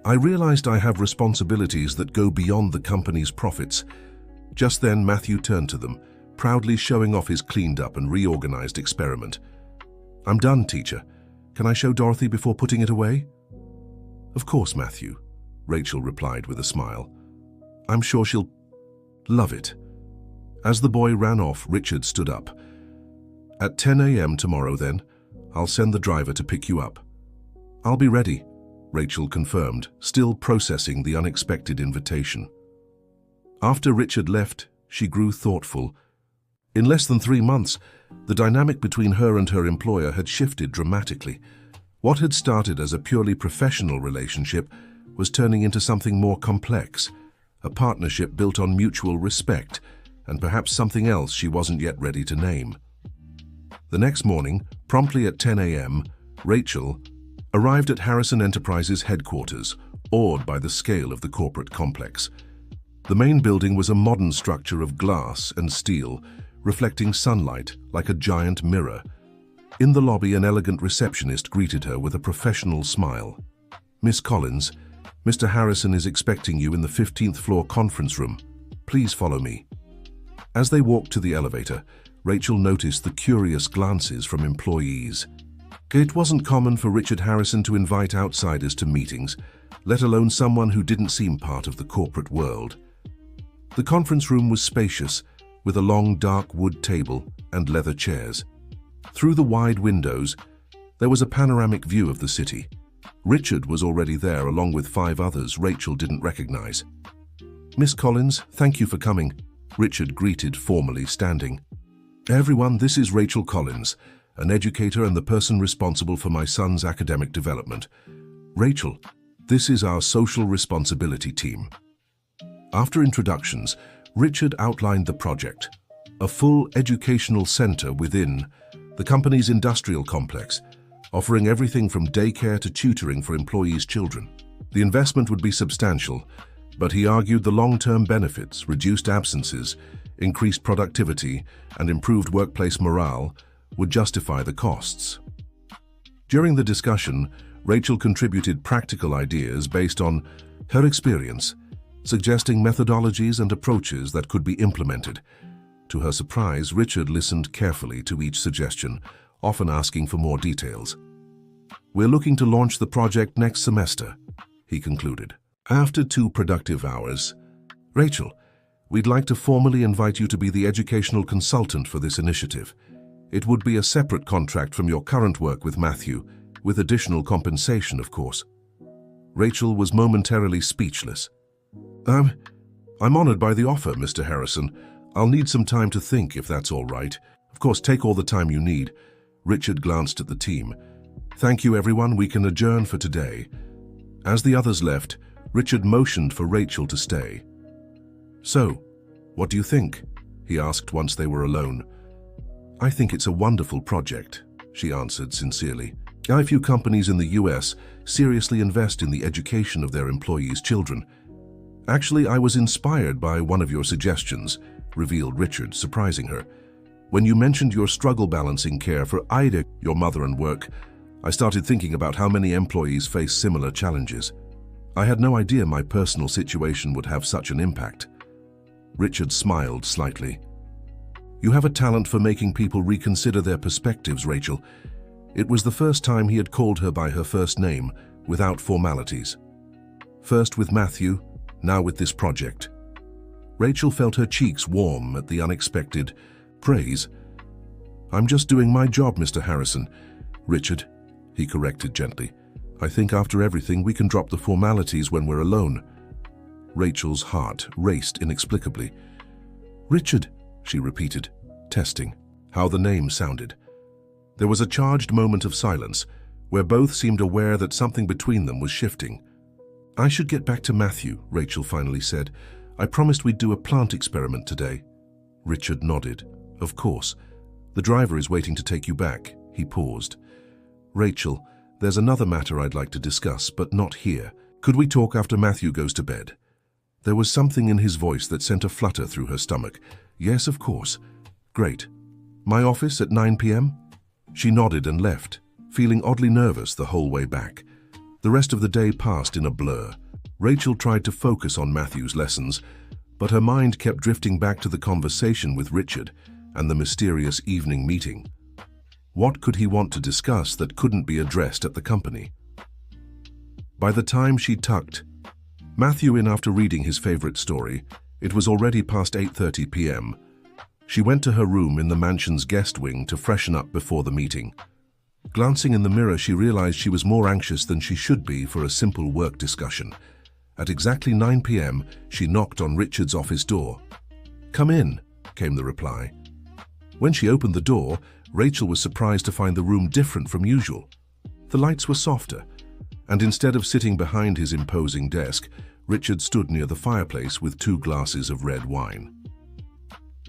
I realized I have responsibilities that go beyond the company's profits. Just then, Matthew turned to them, proudly showing off his cleaned up and reorganized experiment. I'm done, teacher. Can I show Dorothy before putting it away? Of course, Matthew, Rachel replied with a smile. I'm sure she'll love it. As the boy ran off, Richard stood up. At 10 a.m. tomorrow, then, I'll send the driver to pick you up. I'll be ready, Rachel confirmed, still processing the unexpected invitation. After Richard left, she grew thoughtful. In less than 3 months, the dynamic between her and her employer had shifted dramatically. What had started as a purely professional relationship was turning into something more complex, a partnership built on mutual respect, and perhaps something else she wasn't yet ready to name. The next morning, promptly at 10 a.m., Rachel arrived at Harrison Enterprises headquarters, awed by the scale of the corporate complex. The main building was a modern structure of glass and steel, reflecting sunlight like a giant mirror. In the lobby, an elegant receptionist greeted her with a professional smile. Miss Collins, Mr. Harrison is expecting you in the 15th floor conference room. Please follow me. As they walked to the elevator, Rachel noticed the curious glances from employees. It wasn't common for Richard Harrison to invite outsiders to meetings, let alone someone who didn't seem part of the corporate world. The conference room was spacious, with a long dark wood table and leather chairs. Through the wide windows, there was a panoramic view of the city. Richard was already there along with 5 others Rachel didn't recognize. Miss Collins, thank you for coming, Richard greeted formally, standing. Everyone, this is Rachel Collins, an educator and the person responsible for my son's academic development. Rachel, this is our social responsibility team. After introductions, Richard outlined the project, a full educational center within the company's industrial complex, offering everything from daycare to tutoring for employees' children. The investment would be substantial, but he argued the long-term benefits, reduced absences, increased productivity, and improved workplace morale would justify the costs. During the discussion, Rachel contributed practical ideas based on her experience, suggesting methodologies and approaches that could be implemented. To her surprise, Richard listened carefully to each suggestion, often asking for more details. "We're looking to launch the project next semester," he concluded. After 2 productive hours, "Rachel, we'd like to formally invite you to be the educational consultant for this initiative. It would be a separate contract from your current work with Matthew, with additional compensation, of course." Rachel was momentarily speechless. I'm honored by the offer, Mr. Harrison. I'll need some time to think, if that's all right. Of course, take all the time you need." Richard glanced at the team. "Thank you, everyone. We can adjourn for today." As the others left, Richard motioned for Rachel to stay. "So, what do you think?" he asked once they were alone. "I think it's a wonderful project," she answered sincerely. "Few companies in the US seriously invest in the education of their employees' children. Actually, I was inspired by one of your suggestions," revealed Richard, surprising her. "When you mentioned your struggle balancing care for Ida, your mother, and work, I started thinking about how many employees face similar challenges. I had no idea my personal situation would have such an impact." Richard smiled slightly. "You have a talent for making people reconsider their perspectives, Rachel." It was the first time he had called her by her first name, without formalities. First with Matthew, now with this project. Rachel felt her cheeks warm at the unexpected praise. "I'm just doing my job, Mr. Harrison." "Richard," he corrected gently. "I think after everything we can drop the formalities when we're alone." Rachel's heart raced inexplicably. "Richard," she repeated, testing how the name sounded. There was a charged moment of silence, where both seemed aware that something between them was shifting. "I should get back to Matthew," Rachel finally said. "I promised we'd do a plant experiment today." Richard nodded. "Of course. The driver is waiting to take you back." He paused. "Rachel, there's another matter I'd like to discuss, but not here. Could we talk after Matthew goes to bed?" There was something in his voice that sent a flutter through her stomach. "Yes, of course." "Great. My office at 9 p.m.? She nodded and left, feeling oddly nervous the whole way back. The rest of the day passed in a blur. Rachel tried to focus on Matthew's lessons, but her mind kept drifting back to the conversation with Richard and the mysterious evening meeting. What could he want to discuss that couldn't be addressed at the company? By the time she tucked Matthew in after reading his favorite story, it was already past 8:30 p.m. She went to her room in the mansion's guest wing to freshen up before the meeting. Glancing in the mirror, she realized she was more anxious than she should be for a simple work discussion. At exactly 9 p.m., she knocked on Richard's office door. "Come in," came the reply. When she opened the door, Rachel was surprised to find the room different from usual. The lights were softer, and instead of sitting behind his imposing desk, Richard stood near the fireplace with 2 glasses of red wine.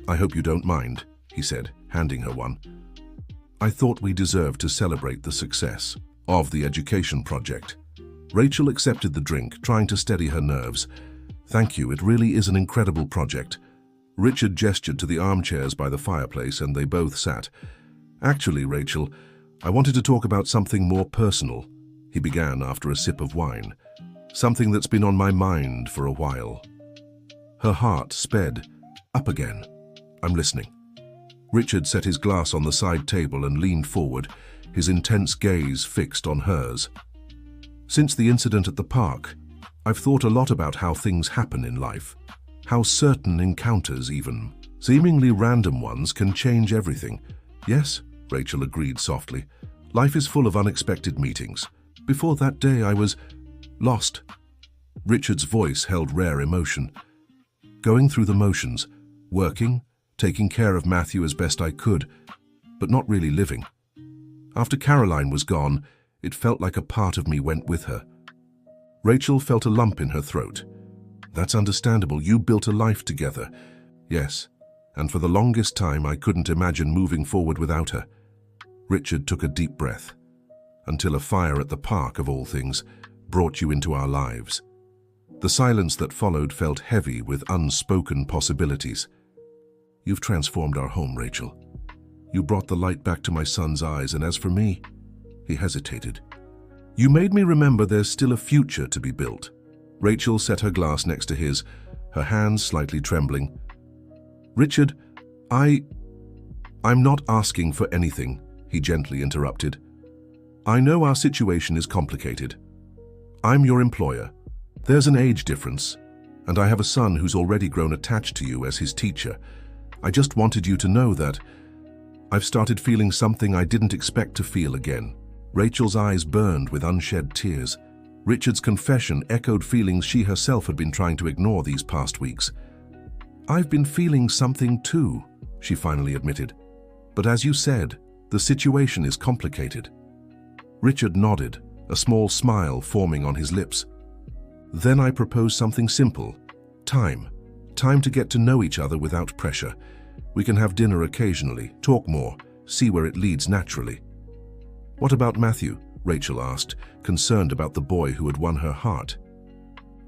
"I hope you don't mind," he said, handing her one. "I thought we deserved to celebrate the success of the education project." Rachel accepted the drink, trying to steady her nerves. "Thank you, it really is an incredible project." Richard gestured to the armchairs by the fireplace, and they both sat. "Actually, Rachel, I wanted to talk about something more personal," he began after a sip of wine. "Something that's been on my mind for a while." Her heart sped up again. "I'm listening." Richard set his glass on the side table and leaned forward, his intense gaze fixed on hers. "Since the incident at the park, I've thought a lot about how things happen in life. How certain encounters, even seemingly random ones, can change everything." "Yes," Rachel agreed softly. "Life is full of unexpected meetings. Before that day, I was lost." Richard's voice held rare emotion. "Going through the motions, working, taking care of Matthew as best I could, but not really living. After Caroline was gone, it felt like a part of me went with her." Rachel felt a lump in her throat. "That's understandable. You built a life together." "Yes, and for the longest time I couldn't imagine moving forward without her." Richard took a deep breath. "Until a fire at the park, of all things, brought you into our lives." The silence that followed felt heavy with unspoken possibilities. "You've transformed our home, Rachel. You brought the light back to my son's eyes, and as for me," he hesitated. You made me remember there's still a future to be built. Rachel set her glass next to his, her hands slightly trembling. Richard, I'm not asking for anything, he gently interrupted. I know our situation is complicated. I'm your employer. There's an age difference, and I have a son who's already grown attached to you as his teacher. I just wanted you to know that I've started feeling something I didn't expect to feel again. Rachel's eyes burned with unshed tears. Richard's confession echoed feelings she herself had been trying to ignore these past weeks. I've been feeling something too, she finally admitted. But as you said, the situation is complicated. Richard nodded, a small smile forming on his lips. Then I proposed something simple. Time. Time to get to know each other without pressure. We can have dinner occasionally, talk more, see where it leads naturally. What about Matthew? Rachel asked, concerned about the boy who had won her heart.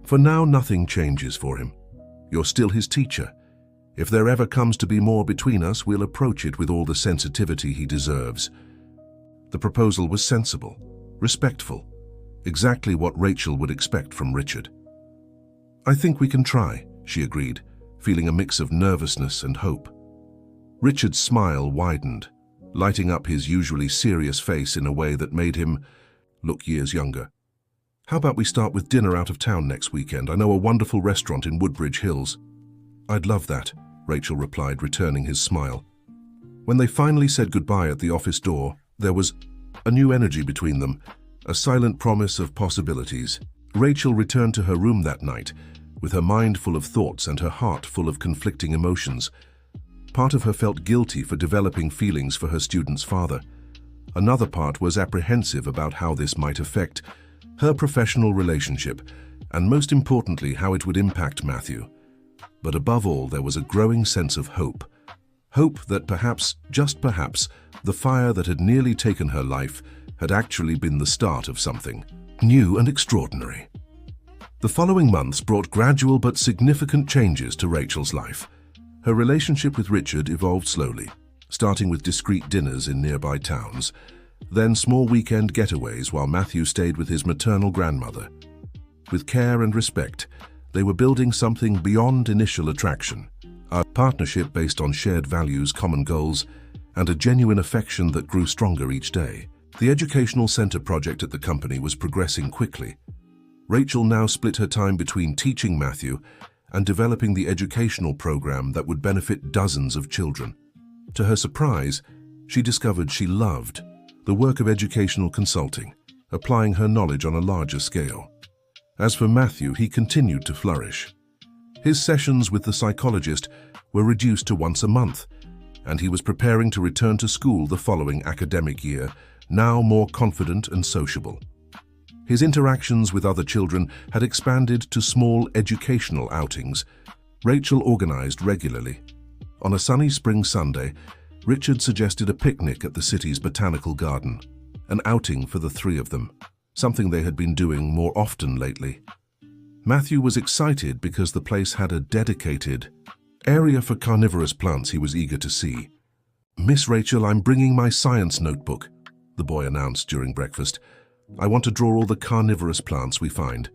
For now, nothing changes for him. You're still his teacher. If there ever comes to be more between us, we'll approach it with all the sensitivity he deserves. The proposal was sensible, respectful, exactly what Rachel would expect from Richard. I think we can try, she agreed, feeling a mix of nervousness and hope. Richard's smile widened, lighting up his usually serious face in a way that made him look years younger. How about we start with dinner out of town next weekend? I know a wonderful restaurant in Woodbridge Hills. I'd love that, Rachel replied, returning his smile. When they finally said goodbye at the office door, there was a new energy between them, a silent promise of possibilities. Rachel returned to her room that night, with her mind full of thoughts and her heart full of conflicting emotions. Part of her felt guilty for developing feelings for her student's father. Another part was apprehensive about how this might affect her professional relationship, and most importantly, how it would impact Matthew. But above all, there was a growing sense of hope. Hope that perhaps, just perhaps, the fire that had nearly taken her life had actually been the start of something new and extraordinary. The following months brought gradual but significant changes to Rachel's life. Her relationship with Richard evolved slowly, starting with discreet dinners in nearby towns, then small weekend getaways while Matthew stayed with his maternal grandmother. With care and respect, they were building something beyond initial attraction, a partnership based on shared values, common goals, and a genuine affection that grew stronger each day. The educational center project at the company was progressing quickly. Rachel now split her time between teaching Matthew and developing the educational program that would benefit dozens of children. To her surprise, she discovered she loved the work of educational consulting, applying her knowledge on a larger scale. As for Matthew, he continued to flourish. His sessions with the psychologist were reduced to once a month, and he was preparing to return to school the following academic year, now more confident and sociable. His interactions with other children had expanded to small educational outings. Rachel organized regularly. On a sunny spring Sunday, Richard suggested a picnic at the city's botanical garden, an outing for the three of them, something they had been doing more often lately. Matthew was excited because the place had a dedicated area for carnivorous plants he was eager to see. Miss Rachel, I'm bringing my science notebook, the boy announced during breakfast. I want to draw all the carnivorous plants we find.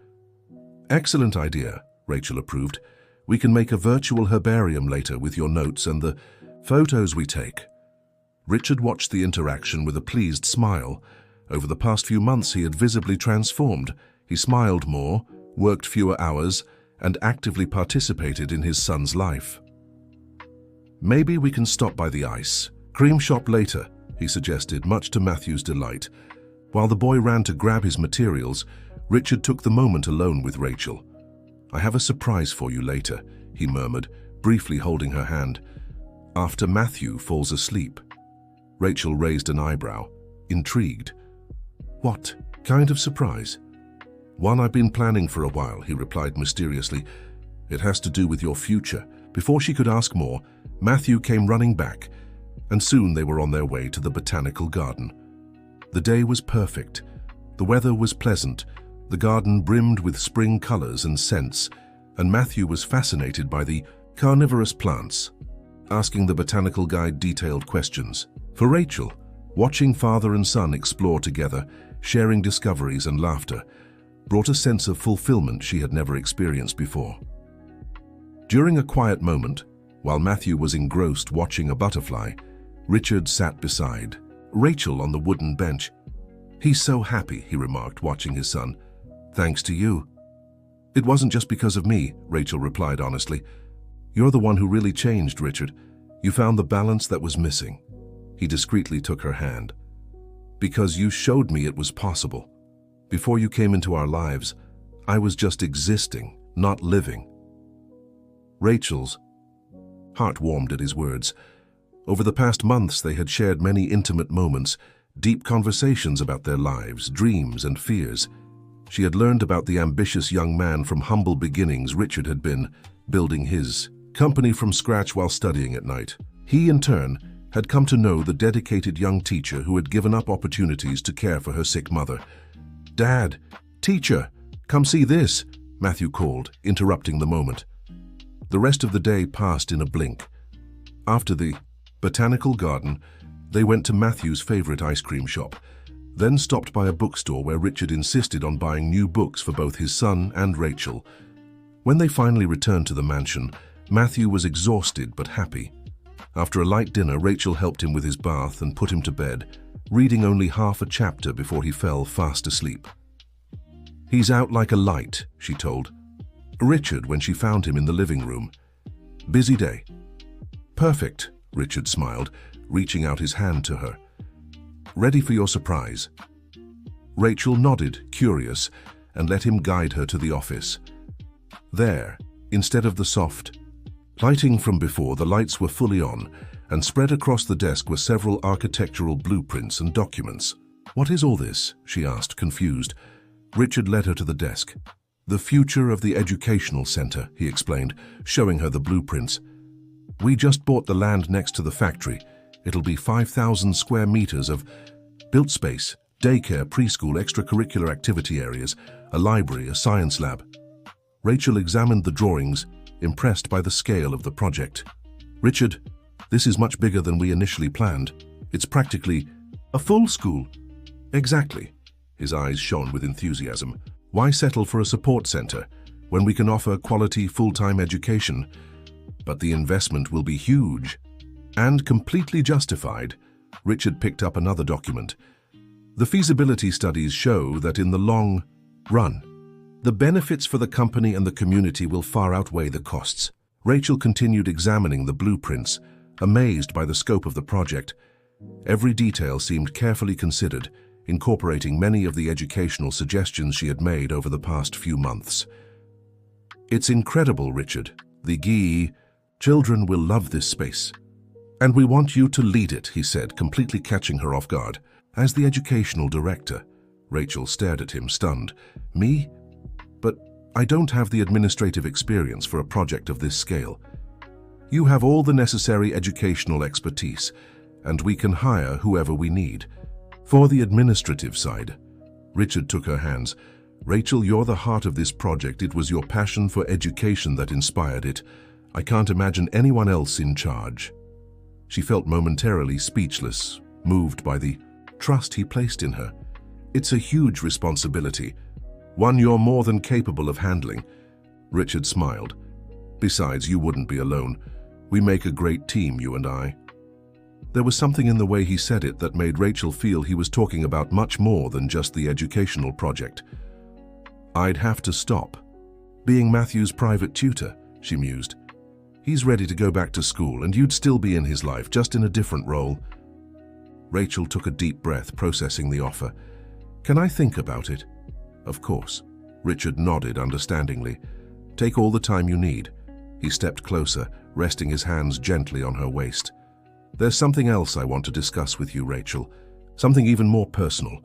Excellent idea, Rachel approved. We can make a virtual herbarium later with your notes and the photos we take. Richard watched the interaction with a pleased smile. Over the past few months, he had visibly transformed. He smiled more, worked fewer hours, and actively participated in his son's life. Maybe we can stop by the ice cream shop later, he suggested, much to Matthew's delight. While the boy ran to grab his materials, Richard took the moment alone with Rachel. I have a surprise for you later, he murmured, briefly holding her hand. After Matthew falls asleep. Rachel raised an eyebrow, intrigued. What kind of surprise? One I've been planning for a while, he replied mysteriously. It has to do with your future. Before she could ask more, Matthew came running back, and soon they were on their way to the botanical garden. The day was perfect. The weather was pleasant. The garden brimmed with spring colors and scents, and Matthew was fascinated by the carnivorous plants, asking the botanical guide detailed questions. For Rachel, watching father and son explore together sharing discoveries and laughter, brought a sense of fulfillment she had never experienced before. During a quiet moment, while Matthew was engrossed watching a butterfly, Richard sat beside Rachel on the wooden bench. "He's so happy," he remarked, watching his son. "Thanks to you." "It wasn't just because of me," Rachel replied honestly. "You're the one who really changed, Richard. You found the balance that was missing." He discreetly took her hand. "Because you showed me it was possible. Before you came into our lives, I was just existing, not living." Rachel's heart warmed at his words. Over the past months, they had shared many intimate moments, deep conversations about their lives, dreams, and fears. She had learned about the ambitious young man from humble beginnings Richard had been, building his company from scratch while studying at night. He, in turn, had come to know the dedicated young teacher who had given up opportunities to care for her sick mother. "Dad, teacher, come see this," Matthew called, interrupting the moment. The rest of the day passed in a blink. After the botanical garden, they went to Matthew's favorite ice cream shop, then stopped by a bookstore where Richard insisted on buying new books for both his son and Rachel. When they finally returned to the mansion, Matthew was exhausted but happy. After a light dinner, Rachel helped him with his bath and put him to bed, reading only half a chapter before he fell fast asleep. "He's out like a light," she told Richard when she found him in the living room. "Busy day?" "Perfect," Richard smiled, reaching out his hand to her. "Ready for your surprise?" Rachel nodded, curious, and let him guide her to the office. There, instead of the soft lighting from before, the lights were fully on, and spread across the desk were several architectural blueprints and documents. "What is all this?" she asked, confused. Richard led her to the desk. "The future of the educational center," he explained, showing her the blueprints. "We just bought the land next to the factory. It'll be 5,000 square meters of built space, daycare, preschool, extracurricular activity areas, a library, a science lab." Rachel examined the drawings, impressed by the scale of the project. "Richard, this is much bigger than we initially planned. It's practically a full school." "Exactly." His eyes shone with enthusiasm. "Why settle for a support center when we can offer quality full-time education? But the investment will be huge and completely justified." Richard picked up another document. "The feasibility studies show that in the long run, the benefits for the company and the community will far outweigh the costs." Rachel continued examining the blueprints, amazed by the scope of the project. Every detail seemed carefully considered, incorporating many of the educational suggestions she had made over the past few months. "It's incredible, Richard. The children will love this space. And we want you to lead it," he said, completely catching her off guard. "As the educational director." Rachel stared at him, stunned. "Me? But I don't have the administrative experience for a project of this scale." "You have all the necessary educational expertise, and we can hire whoever we need." "For the administrative side," Richard took her hands. "Rachel, you're the heart of this project. It was your passion for education that inspired it. I can't imagine anyone else in charge." She felt momentarily speechless, moved by the trust he placed in her. "It's a huge responsibility, one you're more than capable of handling." Richard smiled. "Besides, you wouldn't be alone. We make a great team, you and I." There was something in the way he said it that made Rachel feel he was talking about much more than just the educational project. "I'd have to stop being Matthew's private tutor," she mused. "He's ready to go back to school, and you'd still be in his life, just in a different role." Rachel took a deep breath, processing the offer. "Can I think about it?" "Of course." Richard nodded understandingly. "Take all the time you need." He stepped closer, resting his hands gently on her waist. "There's something else I want to discuss with you, Rachel. Something even more personal."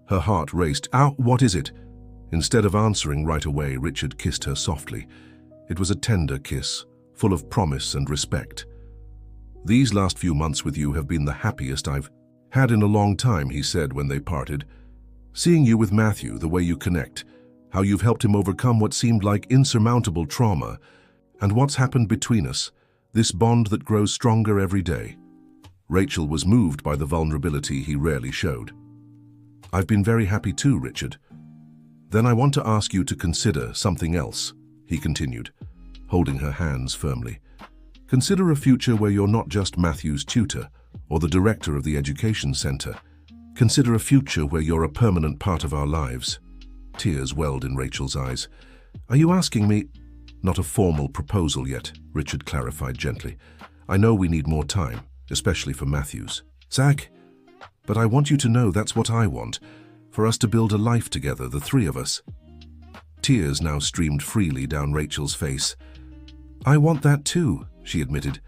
Her heart raced. What is it?" Instead of answering right away, Richard kissed her softly. It was a tender kiss, full of promise and respect. "These last few months with you have been the happiest I've had in a long time," he said when they parted. "Seeing you with Matthew, the way you connect, how you've helped him overcome what seemed like insurmountable trauma, and what's happened between us, this bond that grows stronger every day." Rachel was moved by the vulnerability he rarely showed. I've been very happy too, Richard. Then I want to ask you to consider something else, he continued, holding her hands firmly. Consider a future where you're not just Matthew's tutor or the director of the education center. Consider a future where you're a permanent part of our lives. Tears welled in Rachel's eyes. Are you asking me? Not a formal proposal yet, Richard clarified gently. I know we need more time, especially for Matthews. Zach, but I want you to know that's what I want, for us to build a life together, the three of us. Tears now streamed freely down Rachel's face. I want that too, she admitted.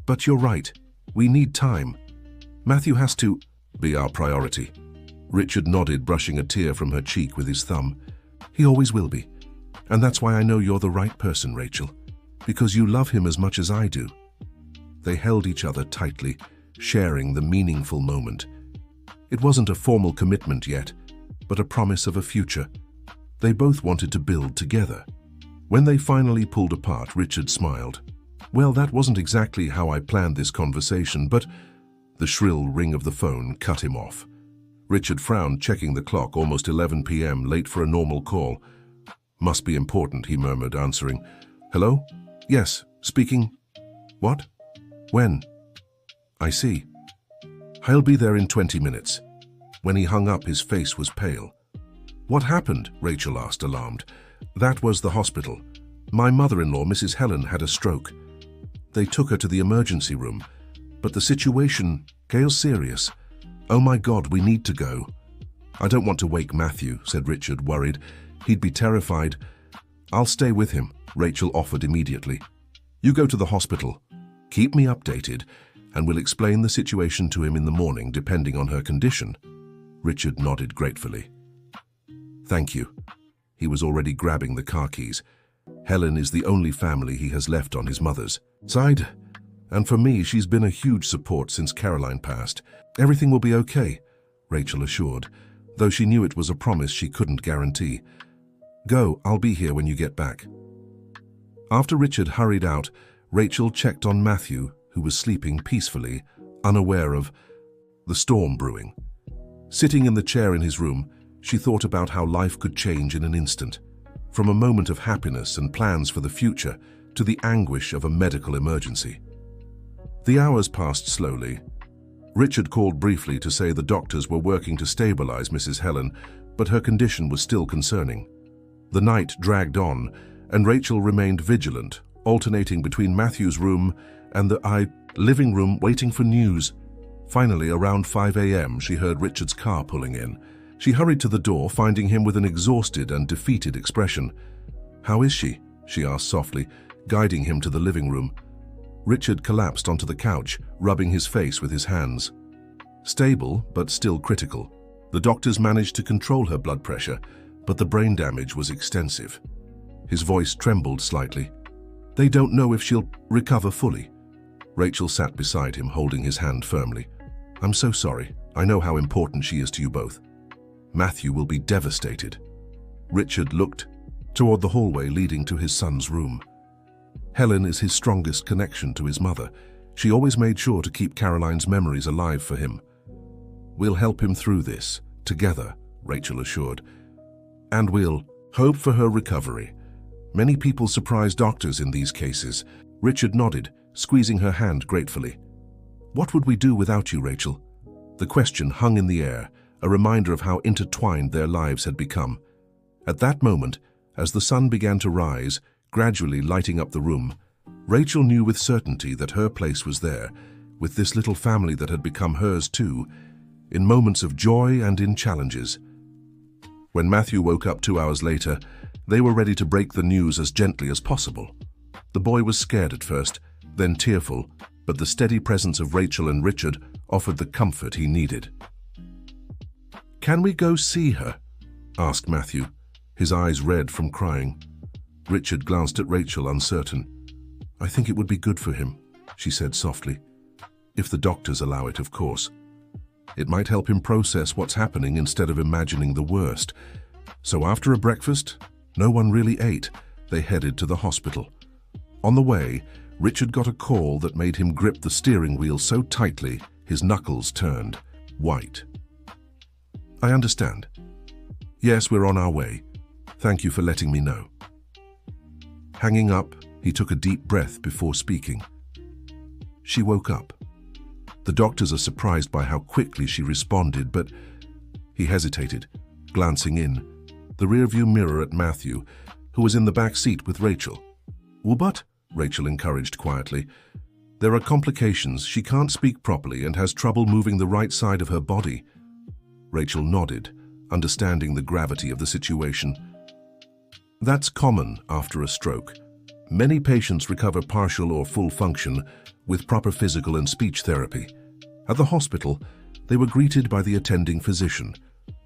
But you're right, we need time. Matthew has to be our priority. Richard nodded, brushing a tear from her cheek with his thumb. He always will be. And that's why I know you're the right person, Rachel, because you love him as much as I do. They held each other tightly, sharing the meaningful moment. It wasn't a formal commitment yet, but a promise of a future. They both wanted to build together. When they finally pulled apart, Richard smiled. Well, that wasn't exactly how I planned this conversation, but the shrill ring of the phone cut him off. Richard frowned, checking the clock, almost 11 p.m., late for a normal call. Must be important, he murmured, answering. Hello? Yes, speaking. What? When? I see. I'll be there in 20 minutes. When he hung up, his face was pale. What happened? Rachel asked, alarmed. That was the hospital. My mother-in-law, Mrs. Helen, had a stroke. They took her to the emergency room, but the situation, Gail's serious. Oh my God, we need to go. I don't want to wake Matthew, said Richard, worried. He'd be terrified. I'll stay with him, Rachel offered immediately. You go to the hospital. Keep me updated, and we'll explain the situation to him in the morning, depending on her condition. Richard nodded gratefully. Thank you. He was already grabbing the car keys. Helen is the only family he has left on his mother's side, and for me, she's been a huge support since Caroline passed. Everything will be okay, Rachel assured, though she knew it was a promise she couldn't guarantee. Go, I'll be here when you get back. After Richard hurried out, Rachel checked on Matthew, who was sleeping peacefully, unaware of the storm brewing. Sitting in the chair in his room, she thought about how life could change in an instant, from a moment of happiness and plans for the future to the anguish of a medical emergency. The hours passed slowly. Richard called briefly to say the doctors were working to stabilize Mrs. Helen, but her condition was still concerning. The night dragged on, and Rachel remained vigilant, alternating between Matthew's room and the living room, waiting for news. Finally, around 5 a.m., she heard Richard's car pulling in. She hurried to the door, finding him with an exhausted and defeated expression. How is she? She asked softly, guiding him to the living room. Richard collapsed onto the couch, rubbing his face with his hands. Stable, but still critical. The doctors managed to control her blood pressure, but the brain damage was extensive. His voice trembled slightly. They don't know if she'll recover fully. Rachel sat beside him, holding his hand firmly. I'm so sorry. I know how important she is to you both. Matthew will be devastated. Richard looked toward the hallway leading to his son's room. Helen is his strongest connection to his mother. She always made sure to keep Caroline's memories alive for him. We'll help him through this, together, Rachel assured. And we'll hope for her recovery. Many people surprise doctors in these cases. Richard nodded, squeezing her hand gratefully. What would we do without you, Rachel? The question hung in the air, a reminder of how intertwined their lives had become. At that moment, as the sun began to rise, gradually lighting up the room, Rachel knew with certainty that her place was there, with this little family that had become hers too, in moments of joy and in challenges. When Matthew woke up 2 hours later, they were ready to break the news as gently as possible. The boy was scared at first, then tearful, but the steady presence of Rachel and Richard offered the comfort he needed. Can we go see her? Asked Matthew, his eyes red from crying. Richard glanced at Rachel, uncertain. I think it would be good for him, she said softly. If the doctors allow it, of course. It might help him process what's happening instead of imagining the worst. So after a breakfast, no one really ate, they headed to the hospital. On the way, Richard got a call that made him grip the steering wheel so tightly his knuckles turned white. I understand. Yes, we're on our way. Thank you for letting me know. Hanging up, he took a deep breath before speaking. She woke up. The doctors are surprised by how quickly she responded, but he hesitated, glancing in the rearview mirror at Matthew, who was in the back seat with Rachel. But, Rachel encouraged quietly, there are complications. She can't speak properly and has trouble moving the right side of her body. Rachel nodded, understanding the gravity of the situation. That's common after a stroke. Many patients recover partial or full function with proper physical and speech therapy. At the hospital, they were greeted by the attending physician,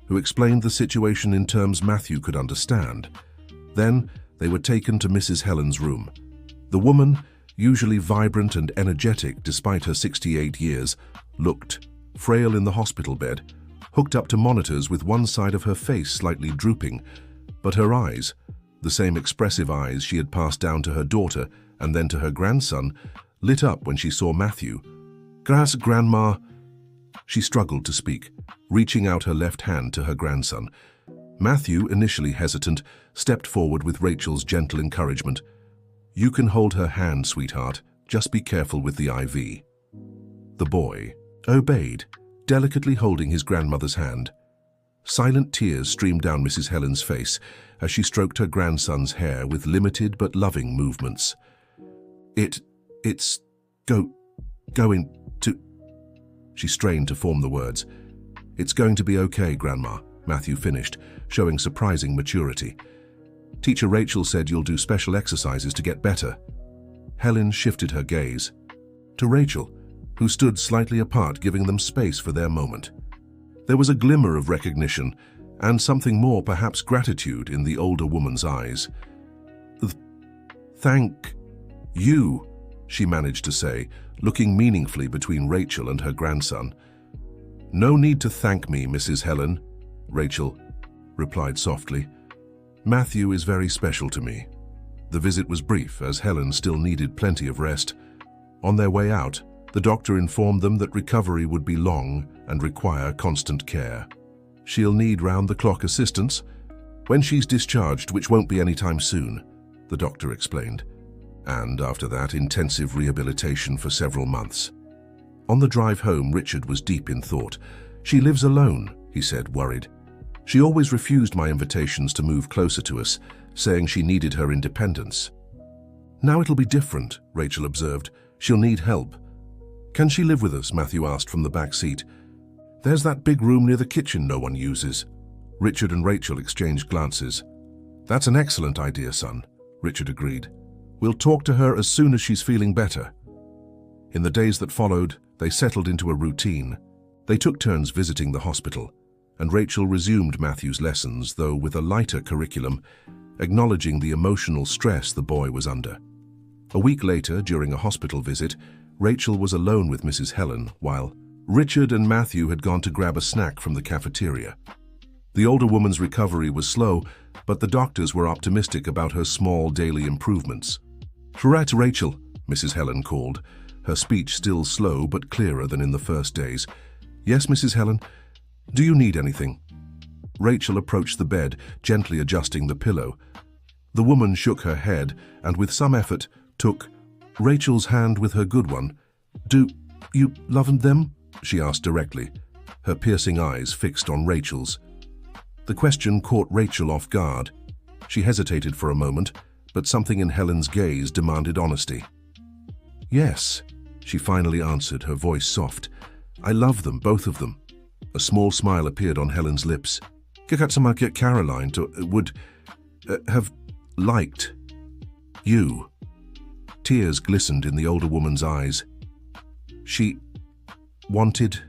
who explained the situation in terms Matthew could understand. Then, they were taken to Mrs. Helen's room. The woman, usually vibrant and energetic despite her 68 years, looked frail in the hospital bed, hooked up to monitors with one side of her face slightly drooping, but her eyes, the same expressive eyes she had passed down to her daughter and then to her grandson, lit up when she saw Matthew. Grandma. She struggled to speak, reaching out her left hand to her grandson. Matthew, initially hesitant, stepped forward with Rachel's gentle encouragement. You can hold her hand, sweetheart. Just be careful with the IV. The boy obeyed, delicately holding his grandmother's hand. Silent tears streamed down Mrs. Helen's face as she stroked her grandson's hair with limited but loving movements. It's going to... She strained to form the words. It's going to be okay, Grandma, Matthew finished, showing surprising maturity. Teacher Rachel said you'll do special exercises to get better. Helen shifted her gaze to Rachel, who stood slightly apart, giving them space for their moment. There was a glimmer of recognition and something more, perhaps gratitude, in the older woman's eyes. Thank you, she managed to say, looking meaningfully between Rachel and her grandson. No need to thank me, Mrs. Helen, Rachel replied softly. Matthew is very special to me. The visit was brief, as Helen still needed plenty of rest. On their way out, the doctor informed them that recovery would be long and require constant care. She'll need round-the-clock assistance when she's discharged, which won't be anytime soon, the doctor explained. And after that, intensive rehabilitation for several months. On the drive home, Richard was deep in thought. She lives alone, he said, worried. She always refused my invitations to move closer to us, saying she needed her independence. Now it'll be different, Rachel observed. She'll need help. Can she live with us? Matthew asked from the back seat. There's that big room near the kitchen no one uses. Richard and Rachel exchanged glances. That's an excellent idea, son, Richard agreed. We'll talk to her as soon as she's feeling better. In the days that followed, they settled into a routine. They took turns visiting the hospital, and Rachel resumed Matthew's lessons, though with a lighter curriculum, acknowledging the emotional stress the boy was under. A week later, during a hospital visit, Rachel was alone with Mrs. Helen, while Richard and Matthew had gone to grab a snack from the cafeteria. The older woman's recovery was slow, but the doctors were optimistic about her small daily improvements. "Right, Rachel," Mrs. Helen called, her speech still slow but clearer than in the first days. "Yes, Mrs. Helen. Do you need anything?" Rachel approached the bed, gently adjusting the pillow. The woman shook her head and with some effort took Rachel's hand with her good one. "Do you love them?" she asked directly, her piercing eyes fixed on Rachel's. The question caught Rachel off guard. She hesitated for a moment, but something in Helen's gaze demanded honesty. "Yes," she finally answered, her voice soft. "I love them, both of them." A small smile appeared on Helen's lips. Caroline would have liked you." Tears glistened in the older woman's eyes. "She wanted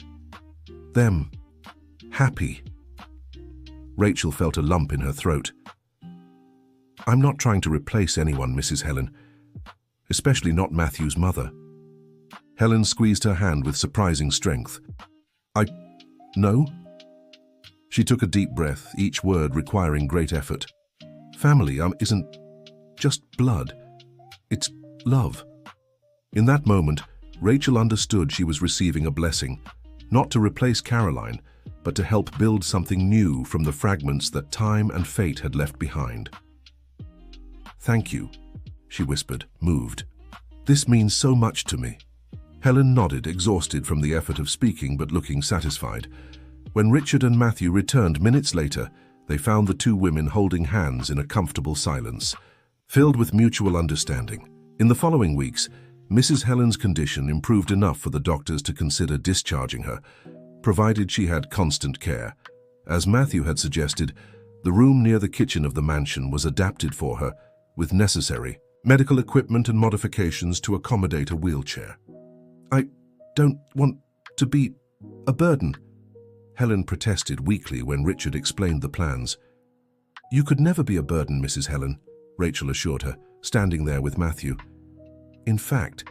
them happy." Rachel felt a lump in her throat. "I'm not trying to replace anyone, Mrs. Helen, especially not Matthew's mother." Helen squeezed her hand with surprising strength. "I know?" She took a deep breath, each word requiring great effort. "Family isn't just blood. It's love." In that moment, Rachel understood she was receiving a blessing, not to replace Caroline, but to help build something new from the fragments that time and fate had left behind. "Thank you," she whispered, moved. "This means so much to me." Helen nodded, exhausted from the effort of speaking but looking satisfied. When Richard and Matthew returned minutes later, they found the two women holding hands in a comfortable silence, filled with mutual understanding. In the following weeks, Mrs. Helen's condition improved enough for the doctors to consider discharging her, provided she had constant care. As Matthew had suggested, the room near the kitchen of the mansion was adapted for her, with necessary medical equipment and modifications to accommodate a wheelchair. "I don't want to be a burden," Helen protested weakly when Richard explained the plans. "You could never be a burden, Mrs. Helen," Rachel assured her, standing there with Matthew. "In fact,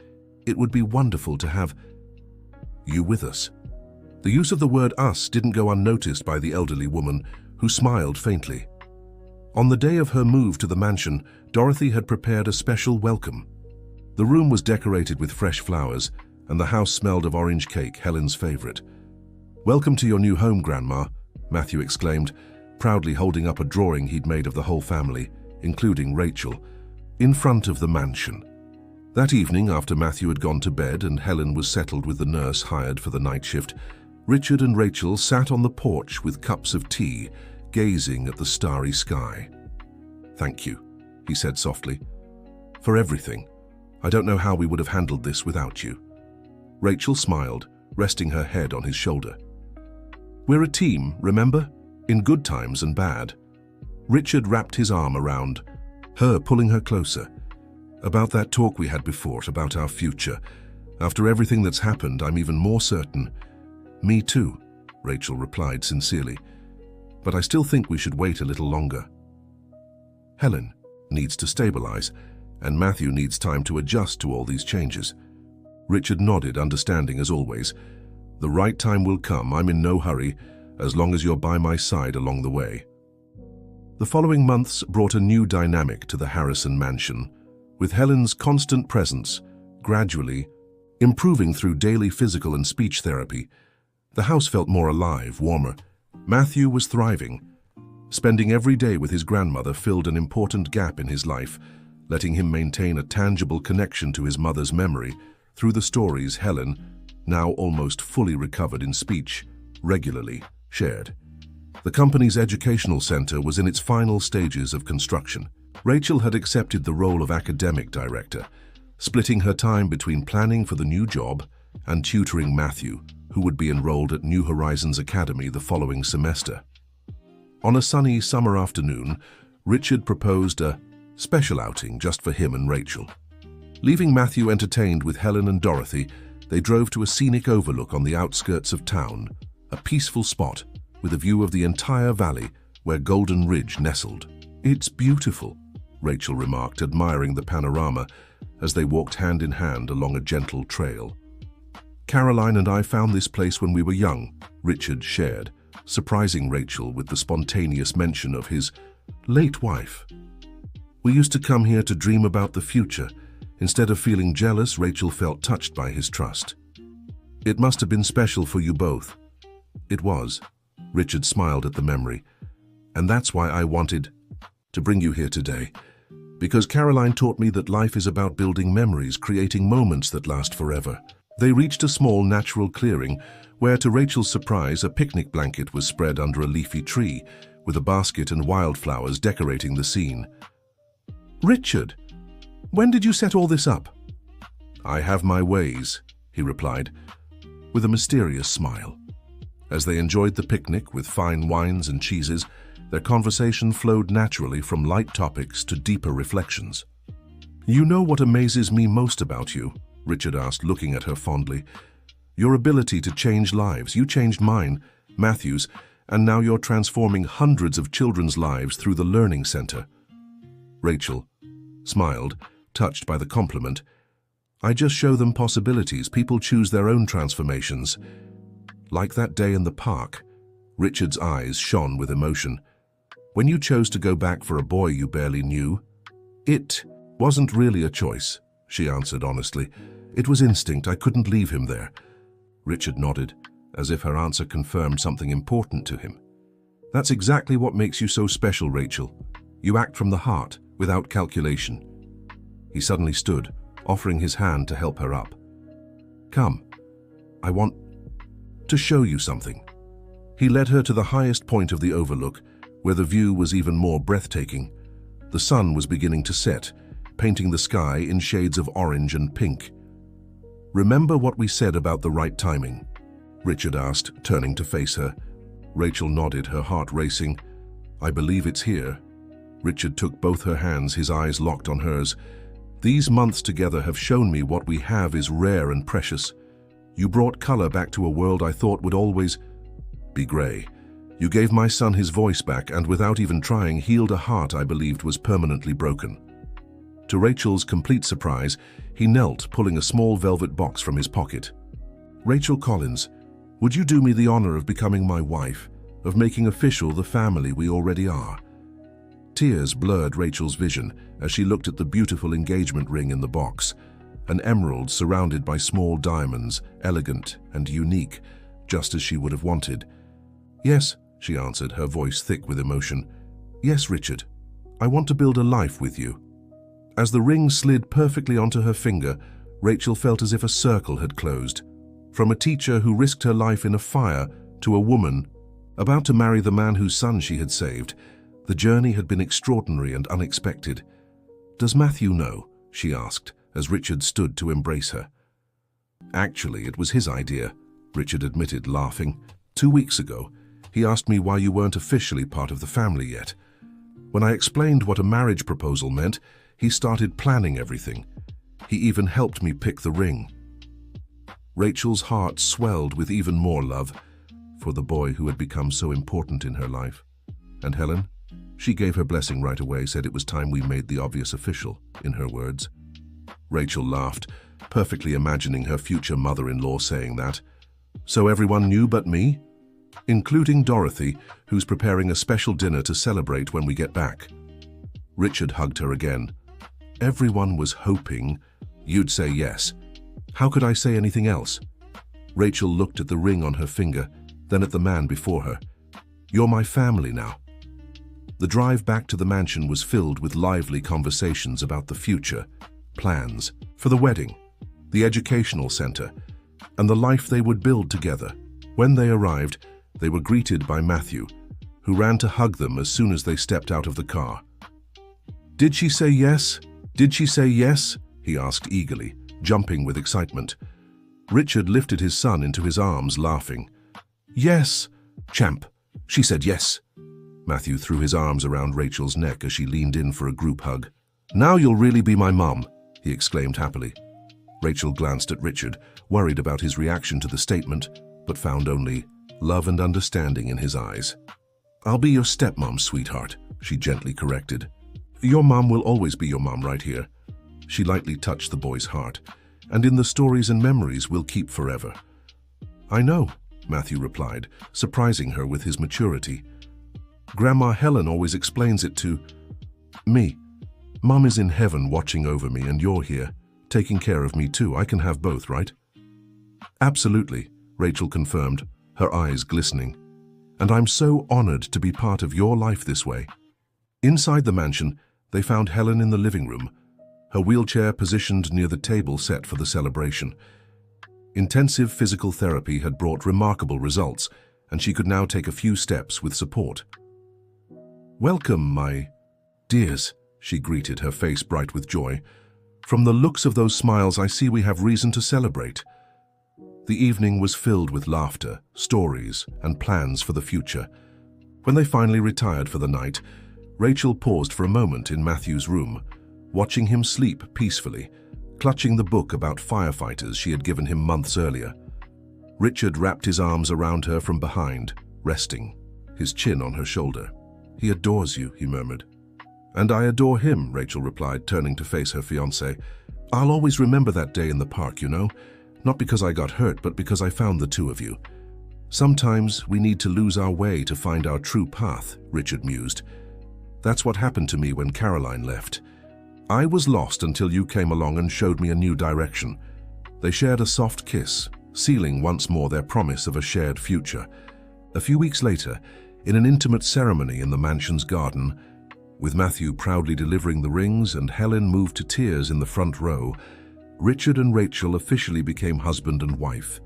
it would be wonderful to have you with us." The use of the word "us" didn't go unnoticed by the elderly woman, who smiled faintly. On the day of her move to the mansion, Dorothy had prepared a special welcome. The room was decorated with fresh flowers, and the house smelled of orange cake, Helen's favorite. "Welcome to your new home, Grandma," Matthew exclaimed, proudly holding up a drawing he'd made of the whole family, including Rachel, in front of the mansion. That evening, after Matthew had gone to bed and Helen was settled with the nurse hired for the night shift, Richard and Rachel sat on the porch with cups of tea, gazing at the starry sky. "Thank you," he said softly, "for everything. I don't know how we would have handled this without you." Rachel smiled, resting her head on his shoulder. "We're a team, remember? In good times and bad." Richard wrapped his arm around her, pulling her closer. "About that talk we had before, about our future. After everything that's happened, I'm even more certain." "Me too," Rachel replied sincerely. "But I still think we should wait a little longer. Helen needs to stabilize, and Matthew needs time to adjust to all these changes." Richard nodded, understanding as always. "The right time will come. I'm in no hurry, as long as you're by my side along the way." The following months brought a new dynamic to the Harrison mansion, with Helen's constant presence gradually improving through daily physical and speech therapy. The house felt more alive, warmer. Matthew was thriving. Spending every day with his grandmother filled an important gap in his life, letting him maintain a tangible connection to his mother's memory through the stories Helen, now almost fully recovered in speech, regularly shared. The company's educational center was in its final stages of construction. Rachel had accepted the role of academic director, splitting her time between planning for the new job and tutoring Matthew, who would be enrolled at New Horizons Academy the following semester. On a sunny summer afternoon, Richard proposed a special outing just for him and Rachel. Leaving Matthew entertained with Helen and Dorothy, they drove to a scenic overlook on the outskirts of town, a peaceful spot with a view of the entire valley where Golden Ridge nestled. "It's beautiful," Rachel remarked, admiring the panorama as they walked hand in hand along a gentle trail. "Caroline and I found this place when we were young," Richard shared, surprising Rachel with the spontaneous mention of his late wife. "We used to come here to dream about the future." Instead of feeling jealous, Rachel felt touched by his trust. "It must have been special for you both." "It was," Richard smiled at the memory. "And that's why I wanted to bring you here today. Because Caroline taught me that life is about building memories, creating moments that last forever." They reached a small natural clearing where, to Rachel's surprise, a picnic blanket was spread under a leafy tree, with a basket and wildflowers decorating the scene. "Richard, when did you set all this up?" "I have my ways," he replied, with a mysterious smile. As they enjoyed the picnic with fine wines and cheeses, their conversation flowed naturally from light topics to deeper reflections. "You know what amazes me most about you?" Richard asked, looking at her fondly. "Your ability to change lives. You changed mine, Matthew's, and now you're transforming hundreds of children's lives through the Learning Center." Rachel smiled, touched by the compliment. "I just show them possibilities. People choose their own transformations." Like that day in the park, Richard's eyes shone with emotion. "When you chose to go back for a boy you barely knew?" "It wasn't really a choice," she answered honestly. "It was instinct. I couldn't leave him there." Richard nodded. as if her answer confirmed something important to him. That's exactly what makes you so special, Rachel. You act from the heart, without calculation. He suddenly stood, offering his hand to help her up. Come, I want to show you something. He led her to the highest point of the overlook, where the view was even more breathtaking. The sun was beginning to set, painting the sky in shades of orange and pink. Remember what we said about the right timing? Richard asked, turning to face her. Rachel nodded, her heart racing. I believe it's here. Richard took both her hands, his eyes locked on hers. These months together have shown me what we have is rare and precious. You brought color back to a world I thought would always be gray. You gave my son his voice back and, without even trying, healed a heart I believed was permanently broken. To Rachel's complete surprise, he knelt, pulling a small velvet box from his pocket. Rachel Collins, would you do me the honor of becoming my wife, of making official the family we already are? Tears blurred Rachel's vision as she looked at the beautiful engagement ring in the box, an emerald surrounded by small diamonds, elegant and unique, just as she would have wanted. Yes, she answered, her voice thick with emotion. Yes, Richard, I want to build a life with you. As the ring slid perfectly onto her finger, Rachel felt as if a circle had closed. From a teacher who risked her life in a fire to a woman about to marry the man whose son she had saved, the journey had been extraordinary and unexpected. Does Matthew know? She asked, as Richard stood to embrace her. Actually, it was his idea, Richard admitted, laughing. 2 weeks ago, he asked me why you weren't officially part of the family yet. When I explained what a marriage proposal meant, he started planning everything. He even helped me pick the ring. Rachel's heart swelled with even more love for the boy who had become so important in her life. And Helen? She gave her blessing right away, said it was time we made the obvious official, in her words. Rachel laughed, perfectly imagining her future mother-in-law saying that. So everyone knew but me? Including Dorothy, who's preparing a special dinner to celebrate when we get back. Richard hugged her again. Everyone was hoping you'd say yes. How could I say anything else? Rachel looked at the ring on her finger, then at the man before her. You're my family now. The drive back to the mansion was filled with lively conversations about the future, plans for the wedding, the educational center, and the life they would build together. When they arrived, they were greeted by Matthew, who ran to hug them as soon as they stepped out of the car. Did she say yes? Did she say yes? He asked eagerly, jumping with excitement. Richard lifted his son into his arms, laughing. Yes, champ. She said yes. Matthew threw his arms around Rachel's neck as she leaned in for a group hug. Now you'll really be my mum, he exclaimed happily. Rachel glanced at Richard, worried about his reaction to the statement, but found only love and understanding in his eyes. I'll be your stepmom, sweetheart, she gently corrected. Your mum will always be your mum right here. She lightly touched the boy's heart. And in the stories and memories we'll keep forever. I know, Matthew replied, surprising her with his maturity. Grandma Helen always explains it to me. Mum is in heaven watching over me and you're here, taking care of me too. I can have both, right? Absolutely, Rachel confirmed, her eyes glistening. And I'm so honored to be part of your life this way. Inside the mansion, they found Helen in the living room, her wheelchair positioned near the table set for the celebration. Intensive physical therapy had brought remarkable results, and she could now take a few steps with support. Welcome, my dears, she greeted, her face bright with joy. From the looks of those smiles, I see we have reason to celebrate. The evening was filled with laughter, stories, and plans for the future. When they finally retired for the night, Rachel paused for a moment in Matthew's room, watching him sleep peacefully, clutching the book about firefighters she had given him months earlier. Richard wrapped his arms around her from behind, resting, his chin on her shoulder. He adores you, he murmured. And I adore him, Rachel replied, turning to face her fiancé. I'll always remember that day in the park, you know, not because I got hurt, but because I found the two of you. Sometimes we need to lose our way to find our true path, Richard mused. That's what happened to me when Caroline left. I was lost until you came along and showed me a new direction. They shared a soft kiss, sealing once more their promise of a shared future. A few weeks later, in an intimate ceremony in the mansion's garden, with Matthew proudly delivering the rings and Helen moved to tears in the front row, Richard and Rachel officially became husband and wife.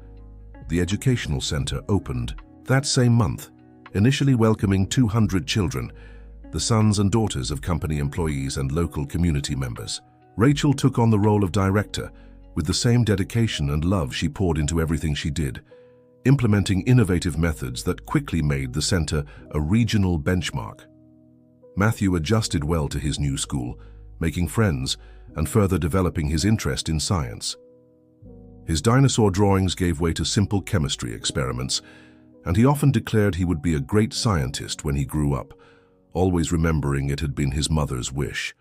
The educational center opened that same month, initially welcoming 200 children, the sons and daughters of company employees and local community members. Rachel took on the role of director, with the same dedication and love she poured into everything she did, implementing innovative methods that quickly made the center a regional benchmark. Matthew adjusted well to his new school, making friends and further developing his interest in science. His dinosaur drawings gave way to simple chemistry experiments, and he often declared he would be a great scientist when he grew up, always remembering it had been his mother's wish.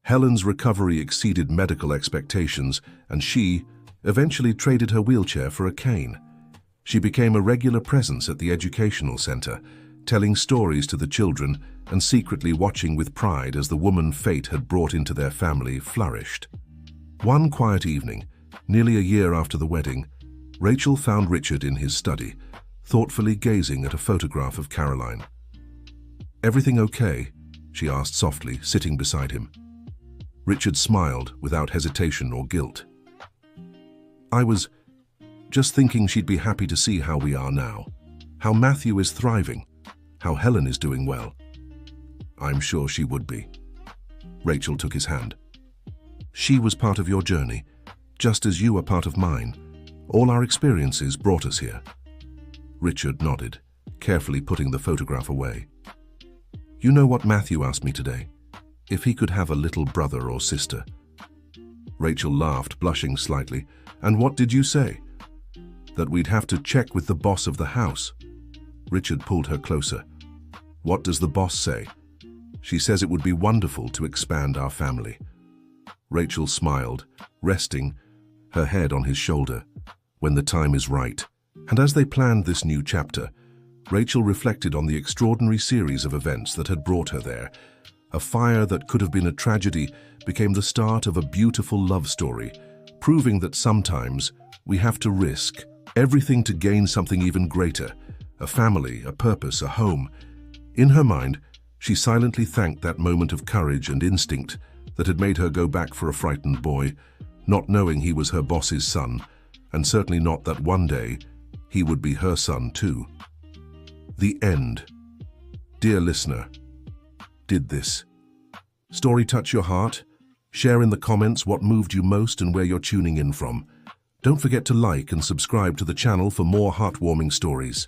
Helen's recovery exceeded medical expectations, and she eventually traded her wheelchair for a cane. She became a regular presence at the educational center, telling stories to the children and secretly watching with pride as the woman fate had brought into their family flourished. One quiet evening, nearly a year after the wedding, Rachel found Richard in his study, thoughtfully gazing at a photograph of Caroline. "Everything okay?" she asked softly, sitting beside him. Richard smiled without hesitation or guilt. "I was just thinking she'd be happy to see how we are now, how Matthew is thriving, how Helen is doing well." "I'm sure she would be." Rachel took his hand. "She was part of your journey, just as you are part of mine. All our experiences brought us here." Richard nodded, carefully putting the photograph away. "You know what Matthew asked me today? If he could have a little brother or sister." Rachel laughed, blushing slightly. "And what did you say?" "That we'd have to check with the boss of the house." Richard pulled her closer. "What does the boss say?" "She says it would be wonderful to expand our family." Rachel smiled, resting her head on his shoulder. "When the time is right." And as they planned this new chapter, Rachel reflected on the extraordinary series of events that had brought her there. A fire that could have been a tragedy became the start of a beautiful love story, proving that sometimes we have to risk everything to gain something even greater, a family, a purpose, a home. In her mind, she silently thanked that moment of courage and instinct that had made her go back for a frightened boy, not knowing he was her boss's son, and certainly not that one day he would be her son too. The end. Dear listener, did this story touch your heart? Share in the comments what moved you most and where you're tuning in from. Don't forget to like and subscribe to the channel for more heartwarming stories.